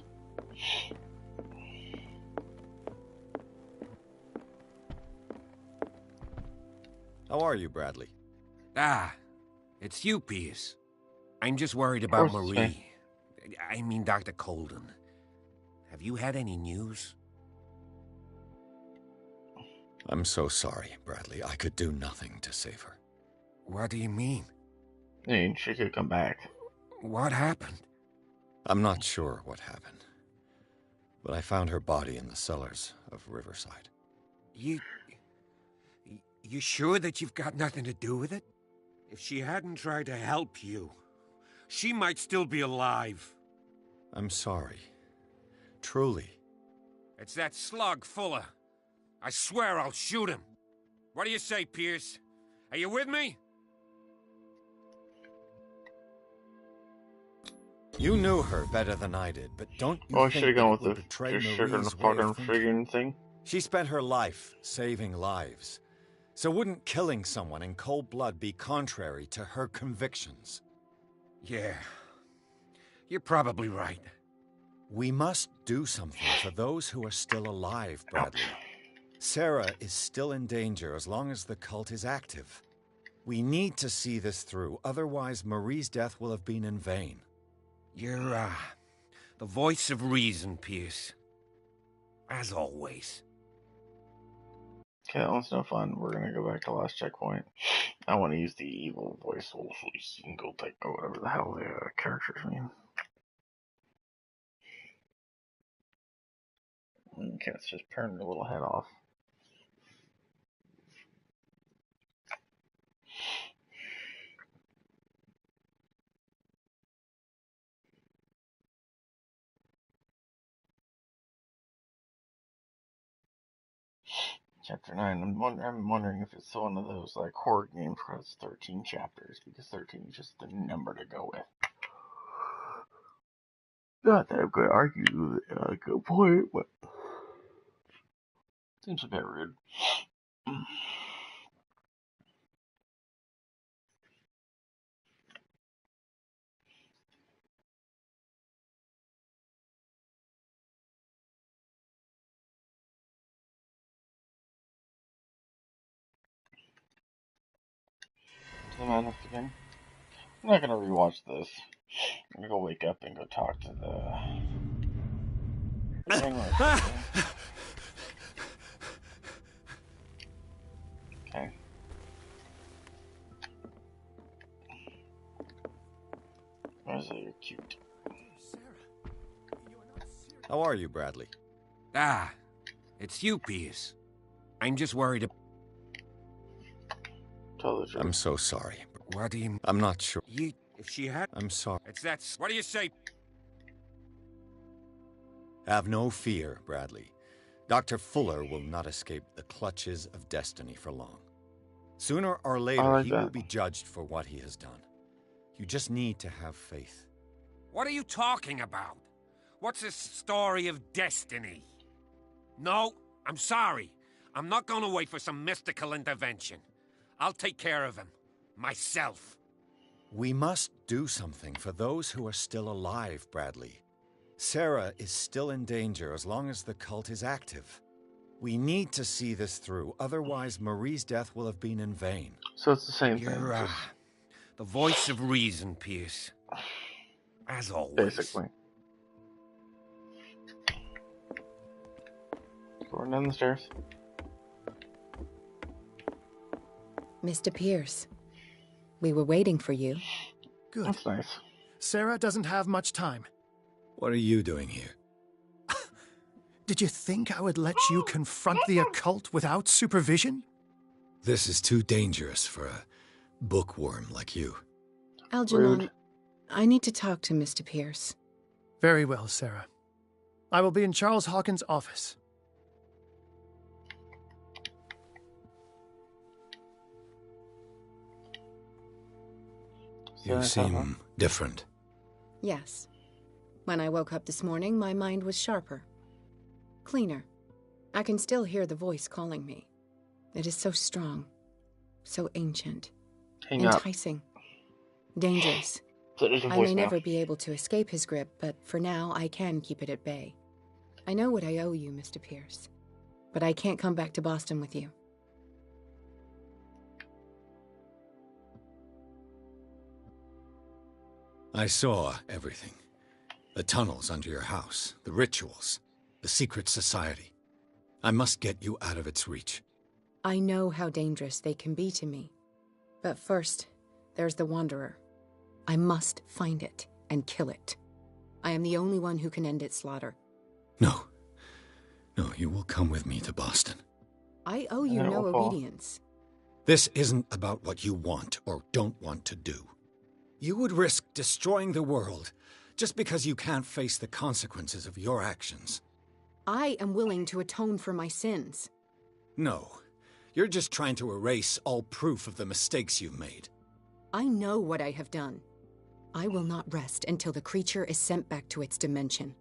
How are you, Bradley? Ah, it's you, Pierce. I'm just worried about Marie. I mean, Dr. Colden. Have you had any news? I'm so sorry, Bradley. I could do nothing to save her. What do you mean? I mean, she could come back. What happened? I'm not sure what happened, but I found her body in the cellars of Riverside. You sure that you've got nothing to do with it? If she hadn't tried to help you, she might still be alive. I'm sorry. Truly. It's that slug, Fuller. I swear I'll shoot him. What do you say, Pierce? Are you with me? You knew her better than I did, but don't you I think should have that gone it with would the betray just sugar and Marie's the way fucking of thinking? friggin' thing? She spent her life saving lives. So wouldn't killing someone in cold blood be contrary to her convictions? Yeah. You're probably right. We must do something for those who are still alive, Bradley. Sarah is still in danger as long as the cult is active. We need to see this through, otherwise Marie's death will have been in vain. You're, the voice of reason, Pierce. As always. Okay, that one's no fun. We're gonna go back to last checkpoint. I want to use the evil voice, single type, or whatever the hell the characters mean. Okay, let's just turn her little head off. Chapter 9. I'm wondering if it's one of those like horror games where it's 13 chapters, because 13 is just the number to go with. Not that I'm going to argue a good point, but seems a bit rude. To the madness again. I'm not gonna rewatch this. I'm gonna go wake up and go talk to the. Okay. Where's you're cute? How are you, Bradley? Ah, it's you, Pierce. I'm just worried. Tell the truth. I'm so sorry. What do you... I'm not sure. If she had... I'm sorry. It's that... What do you say? Have no fear, Bradley. Dr. Fuller will not escape the clutches of destiny for long. Sooner or later, he will be judged for what he has done. You just need to have faith. What are you talking about? What's this story of destiny? No, I'm sorry. I'm not going to wait for some mystical intervention. I'll take care of him. Myself. We must do something for those who are still alive, Bradley. Sarah is still in danger as long as the cult is active. We need to see this through, otherwise Marie's death will have been in vain. So it's the same thing. You're, the voice of reason, Pierce. As always. Basically. Going down the stairs. Mr. Pierce, we were waiting for you. Good. That's nice. Sarah doesn't have much time. What are you doing here? Did you think I would let you confront the occult without supervision? This is too dangerous for a bookworm like you. Algernon, I need to talk to Mr. Pierce. Very well, Sarah. I will be in Charles Hawkins' office. You seem different. Yes. When I woke up this morning, my mind was sharper. Cleaner. I can still hear the voice calling me. It is so strong. So ancient. Enticing. Dangerous. I may never be able to escape his grip, but for now I can keep it at bay. I know what I owe you, Mr. Pierce. But I can't come back to Boston with you. I saw everything. The tunnels under your house, the rituals, the secret society. I must get you out of its reach. I know how dangerous they can be to me. But first, there's the Wanderer. I must find it and kill it. I am the only one who can end its slaughter. No. No, you will come with me to Boston. I owe you no obedience. This isn't about what you want or don't want to do. You would risk destroying the world just because you can't face the consequences of your actions. I am willing to atone for my sins. No. You're just trying to erase all proof of the mistakes you've made. I know what I have done. I will not rest until the creature is sent back to its dimension.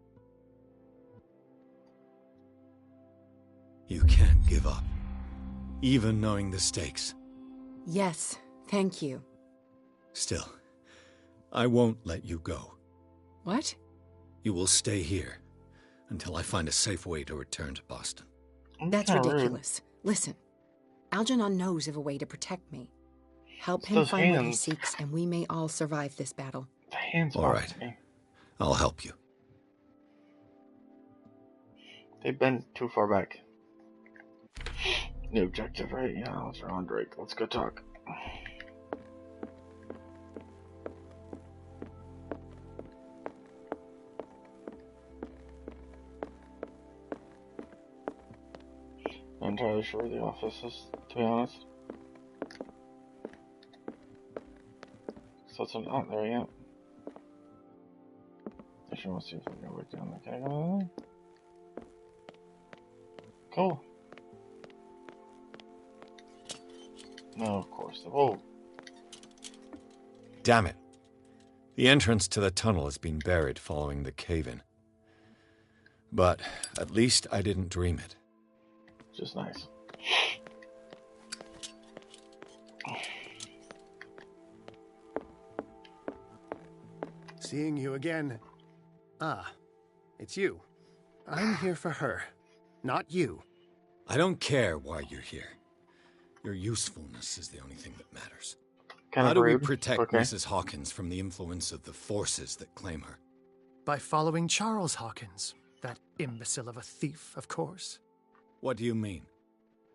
You can't give up, even knowing the stakes. Yes, thank you. Still, I won't let you go. What? You will stay here until I find a safe way to return to Boston. That's ridiculous. Listen, Algernon knows of a way to protect me. Help him find what he seeks, and we may all survive this battle. The hands all right. I'll help you. They've been too far back. New objective, right? Yeah, let's run Drake. Let's go talk. Not entirely sure where the office is, to be honest. So it's not there yet. Actually, let's see if we can work down there. Can I go there? Cool. No, of course. Oh. Damn it. The entrance to the tunnel has been buried following the cave-in. But at least I didn't dream it. Just nice. Seeing you again. Ah, it's you. I'm here for her, not you. I don't care why you're here. Your usefulness is the only thing that matters. Kind How of do we rude. protect Okay. Mrs. Hawkins from the influence of the forces that claim her? By following Charles Hawkins, that imbecile of a thief, of course. What do you mean?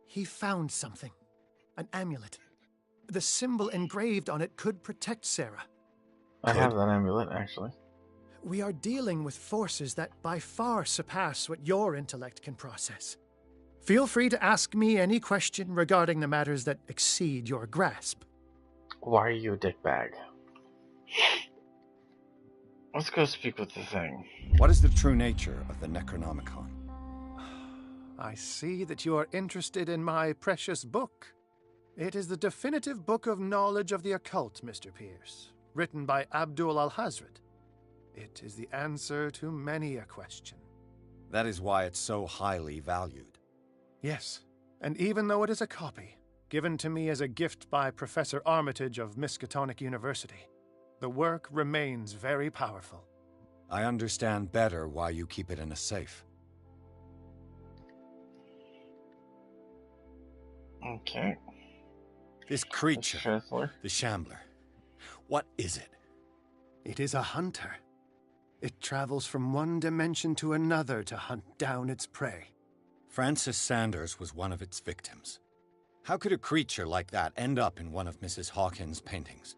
He found something. An amulet. The symbol engraved on it could protect Sarah. I have that amulet, actually. We are dealing with forces that by far surpass what your intellect can process. Feel free to ask me any question regarding the matters that exceed your grasp. Why are you a dickbag? Let's go speak with the thing. What is the true nature of the Necronomicon? I see that you are interested in my precious book. It is the definitive book of knowledge of the occult, Mr. Pierce, written by Abdul al-Hazred. It is the answer to many a question. That is why it's so highly valued. Yes, and even though it is a copy, given to me as a gift by Professor Armitage of Miskatonic University, the work remains very powerful. I understand better why you keep it in a safe. Okay. This creature, the Shambler, what is it? It is a hunter. It travels from one dimension to another to hunt down its prey. Francis Sanders was one of its victims. How could a creature like that end up in one of Mrs. Hawkins' paintings?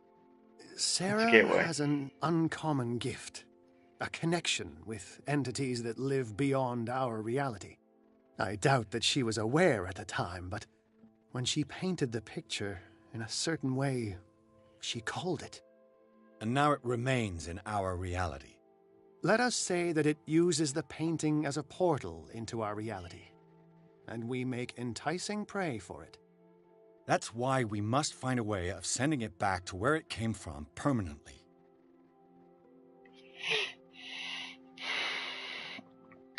Sarah has an uncommon gift. A connection with entities that live beyond our reality. I doubt that she was aware at the time, but when she painted the picture in a certain way, she called it. And now it remains in our reality. Let us say that it uses the painting as a portal into our reality, and we make enticing prey for it. That's why we must find a way of sending it back to where it came from permanently.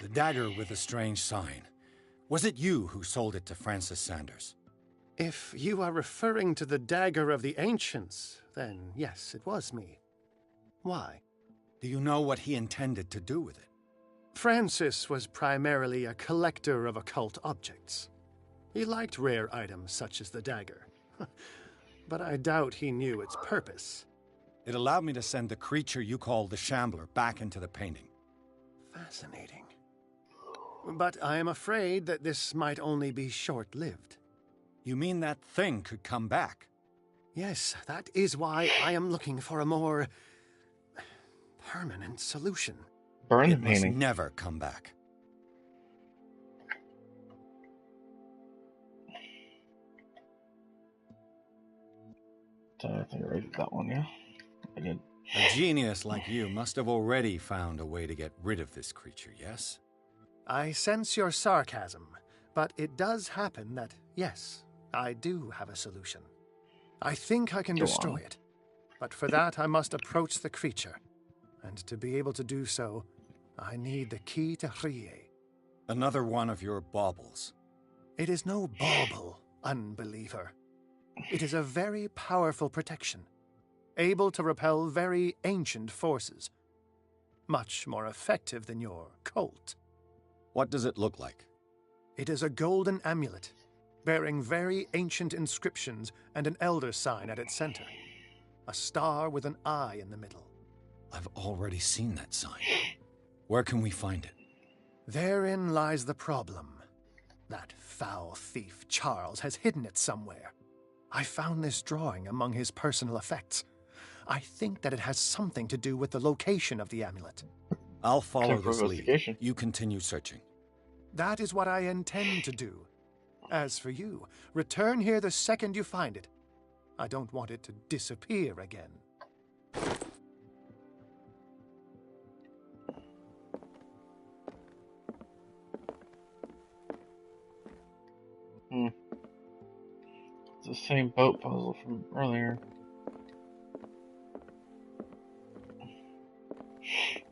The dagger with the strange sign. Was it you who sold it to Francis Sanders? If you are referring to the dagger of the ancients, then yes, it was me. Why? Do you know what he intended to do with it? Francis was primarily a collector of occult objects. He liked rare items such as the dagger. But I doubt he knew its purpose. It allowed me to send the creature you call the Shambler back into the painting. Fascinating. But I am afraid that this might only be short-lived. You mean that thing could come back? Yes, that is why I am looking for a more permanent solution. Burn the It must painting. never come back. I think I did that one, yeah? I did. A genius like you must have already found a way to get rid of this creature, yes? I sense your sarcasm, but it does happen that, yes, I do have a solution. I think I can destroy it, but for that I must approach the creature, and to be able to do so, I need the key to Rie. Another one of your baubles. It is no bauble, unbeliever. It is a very powerful protection, able to repel very ancient forces. Much more effective than your cult. What does it look like? It is a golden amulet, bearing very ancient inscriptions and an elder sign at its center. A star with an eye in the middle. I've already seen that sign. Where can we find it? Therein lies the problem. That foul thief Charles has hidden it somewhere. I found this drawing among his personal effects. I think that it has something to do with the location of the amulet. I'll follow this lead. You continue searching. That is what I intend to do. As for you, return here the second you find it. I don't want it to disappear again. It's the same boat puzzle from earlier.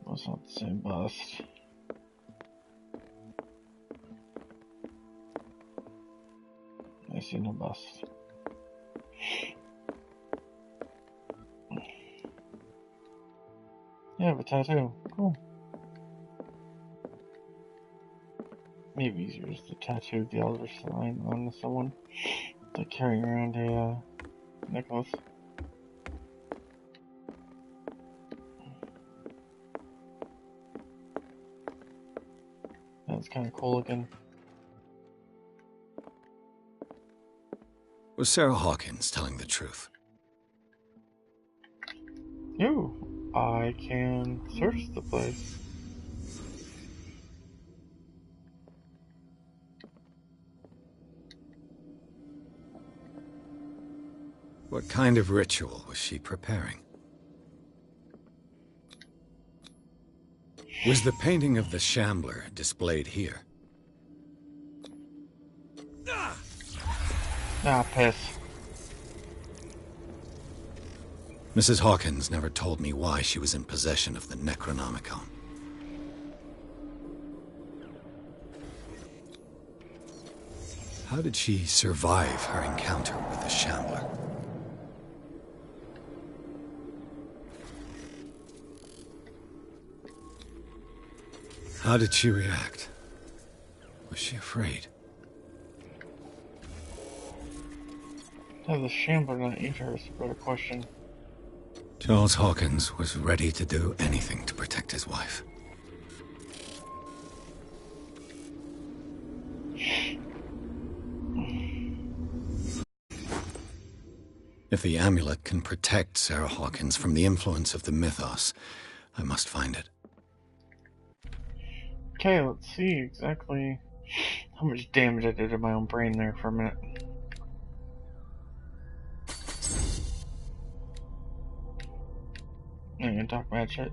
Well, it's not the same bust. I see no bust. Yeah, I have a tattoo. Cool. Maybe easier just to tattoo the Eldritch sign on someone than carrying around a necklace. That's kind of cool looking. Was Sarah Hawkins telling the truth? Ooh, I can search the place. What kind of ritual was she preparing? Was the painting of the Shambler displayed here? Ah, piss. Mrs. Hawkins never told me why she was in possession of the Necronomicon. How did she survive her encounter with the Shambler? How did she react? Was she afraid? Has the Shambler not eat her? Is a better question. Charles Hawkins was ready to do anything to protect his wife. If the amulet can protect Sarah Hawkins from the influence of the mythos, I must find it. Okay, let's see exactly how much damage I did to my own brain there for a minute. I can talk mad shit.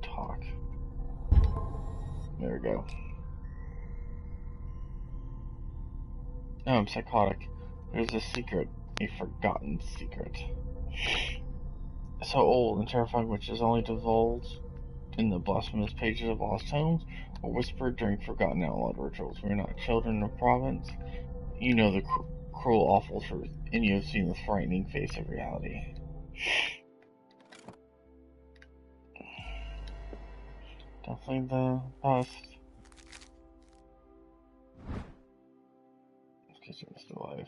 Talk. There we go. Oh, I'm psychotic. There's a secret. A forgotten secret. So old and terrifying which is only divulged in the blasphemous pages of lost tomes or whispered during forgotten outlawed rituals. We're not children of province. You know the cruel, awful truth, and you have seen the frightening face of reality. Definitely the best. Because you're still alive.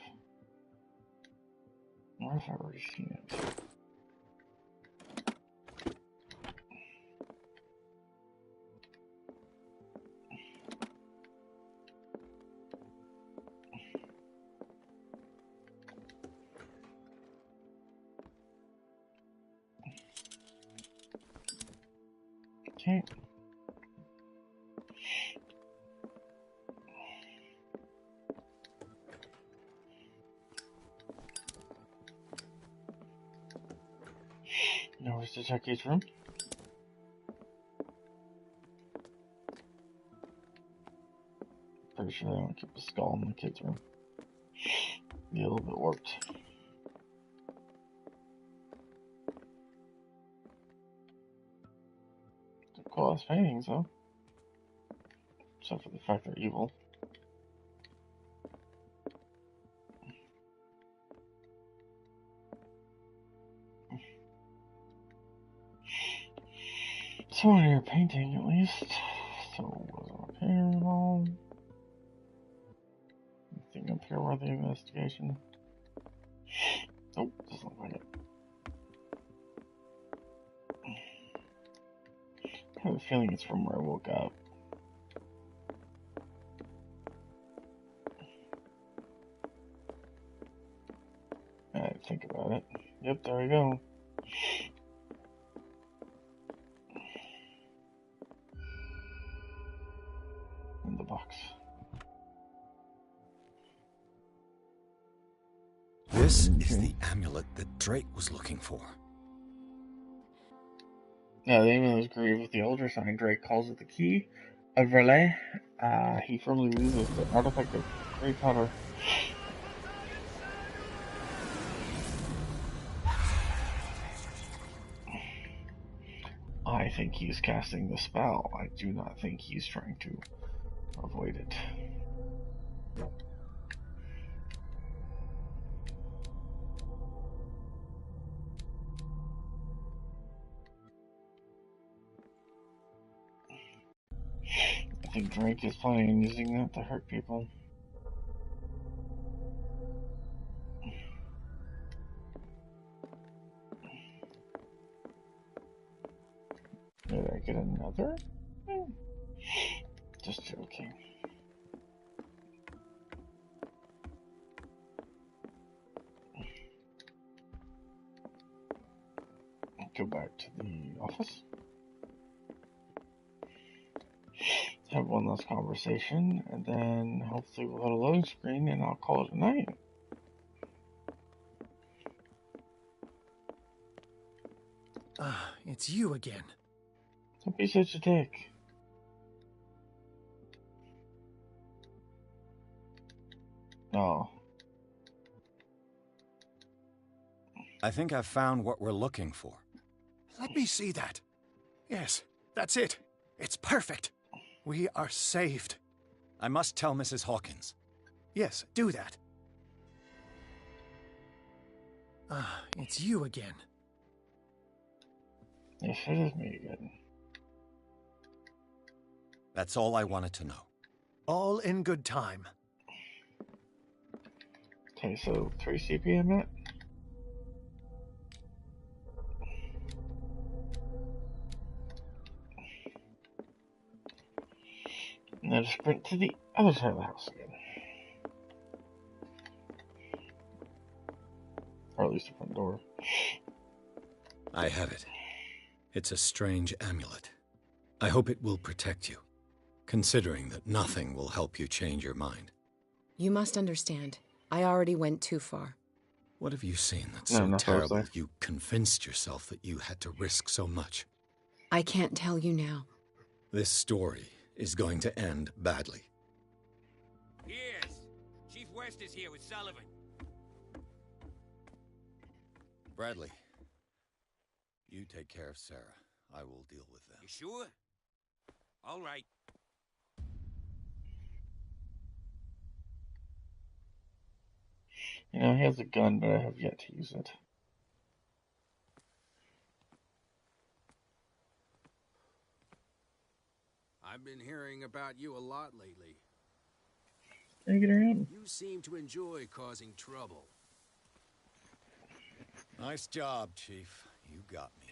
Where have I already seen it? Okay. Now where's the Jackie's room? Pretty sure they don't keep the skull in the kid's room. Be a little bit warped. They're cool ass paintings though. Except for the fact they're evil. So when you're painting at least. So was up here at all? Anything up here worthy of investigation? Nope, doesn't look like it. I have a feeling it's from where I woke up. I think about it. Yep, there we go. In the box. This is the amulet that Drake was looking for. Now, the amulet is engraved with the Eldritch sign. Drake calls it the key of relay. He firmly believes it's the artifact of Great Potter. I think he's casting the spell. I do not think he's trying to avoid it. I think Drake is planning on using that to hurt people. Did I get another? Just joking. Go back to the office. Have one last conversation, and then hopefully we'll have a loading screen, and I'll call it a night. It's you again. Don't be such a dick. No. I think I've found what we're looking for. Let me see that. Yes, that's it. It's perfect. We are saved. I must tell Mrs. Hawkins. Yes, do that. It's you again. Yes, it is me again. That's all I wanted to know. All in good time. Okay, so 3 CPM it. Now just sprint to the other side of the house again. at least the front door. I have it. It's a strange amulet. I hope it will protect you, considering that nothing will help you change your mind. You must understand, I already went too far. What have you seen that's so terrible you convinced yourself that you had to risk so much? I can't tell you now. This story is going to end badly. Yes, Chief West is here with Sullivan. Bradley, you take care of Sarah. I will deal with them. You sure? All right. You know, he has a gun, but I have yet to use it. I've been hearing about you a lot lately. Can you get her in? You seem to enjoy causing trouble. Nice job, Chief. You got me.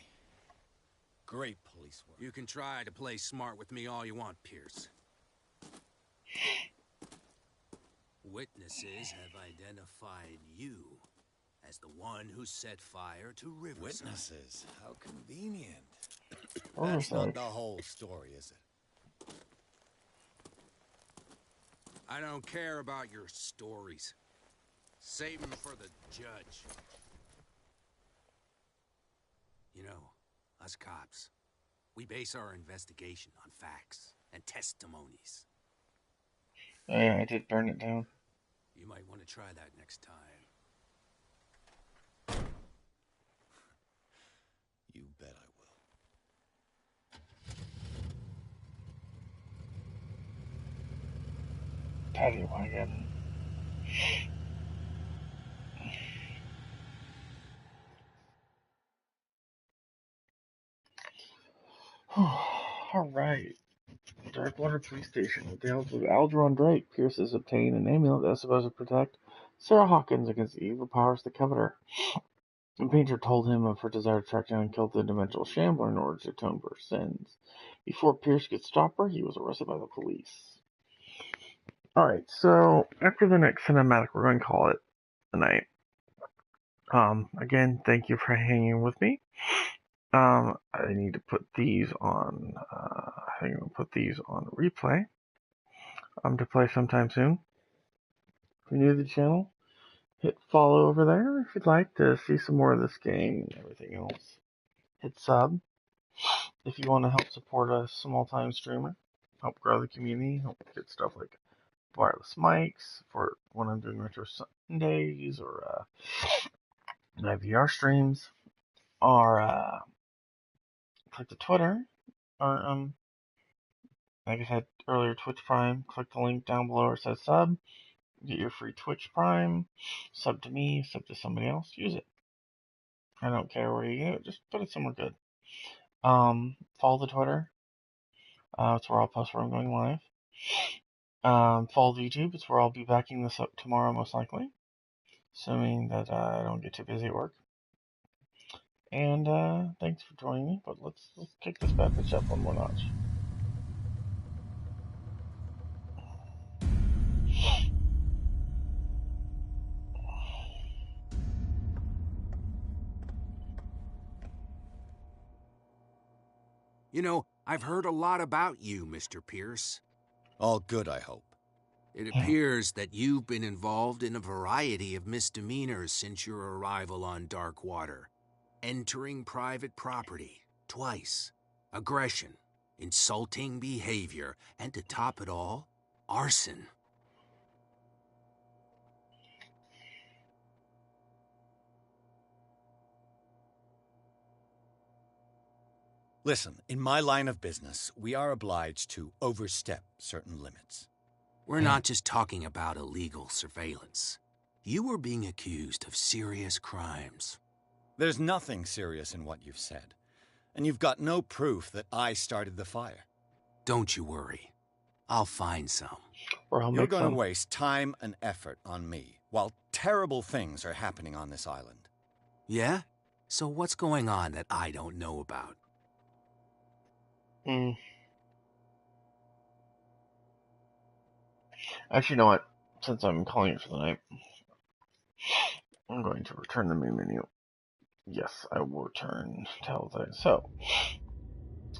Great police work. You can try to play smart with me all you want, Pierce. Witnesses have identified you as the one who set fire to Riverside. Witnesses? How convenient. Riverside. That's not the whole story, is it? I don't care about your stories. Save them for the judge. You know, us cops, we base our investigation on facts and testimonies. Oh, yeah, I did burn it down. You might want to try that next time. You bet I will. Paddy wagon. Alright. Darkwater Police Station. With the help of Algernon Drake, Pierce has obtained an amulet that is supposed to protect Sarah Hawkins against the evil powers that covet her. The painter told him of her desire to track down and kill the dimensional shambler in order to atone for her sins. Before Pierce could stop her, he was arrested by the police. Alright, so after the next cinematic, we're going to call it a night. Again, thank you for hanging with me. I need to put these on, I think I'm going to put these on replay, to play sometime soon. If you're new to the channel, hit follow over there if you'd like to see some more of this game and everything else. Hit sub if you want to help support a small-time streamer, help grow the community, help get stuff like wireless mics for when I'm doing Retro Sundays or my VR streams, or click the Twitter, or like I said earlier, Twitch Prime. Click the link down below where it says sub. Get your free Twitch Prime. Sub to me, sub to somebody else. Use it. I don't care where you get it. Just put it somewhere good. Follow the Twitter. It's where I'll post where I'm going live. Follow the YouTube. It's where I'll be backing this up tomorrow, most likely, assuming that I don't get too busy at work. And thanks for joining me. But let's kick this bad bitch up one more notch. You know, I've heard a lot about you, Mr. Pierce. All good, I hope. It appears that you've been involved in a variety of misdemeanors since your arrival on Darkwater. Entering private property, twice. Aggression, insulting behavior, and to top it all, arson. Listen, in my line of business, we are obliged to overstep certain limits. We're not just talking about illegal surveillance. You were being accused of serious crimes. There's nothing serious in what you've said. And you've got no proof that I started the fire. Don't you worry. I'll find some. You're going to waste time and effort on me, while terrible things are happening on this island. Yeah? So what's going on that I don't know about? Actually, you know what? Since I'm calling it for the night, I'm going to return the main menu. Yes, I will return Telltale. So,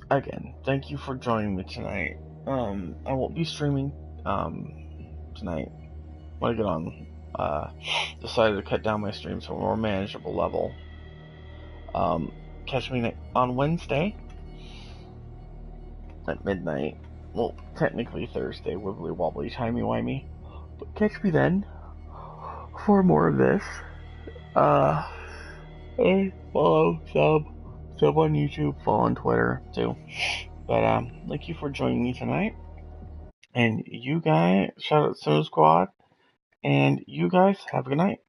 again, thank you for joining me tonight. I won't be streaming tonight. When I get on, decided to cut down my streams to a more manageable level. Catch me on Wednesday at midnight. Well, technically Thursday, wibbly wobbly, timey wimey. But catch me then for more of this. Hey, follow, sub on YouTube, follow on Twitter too. But thank you for joining me tonight. And you guys, shout out Soda Squad. And you guys have a good night.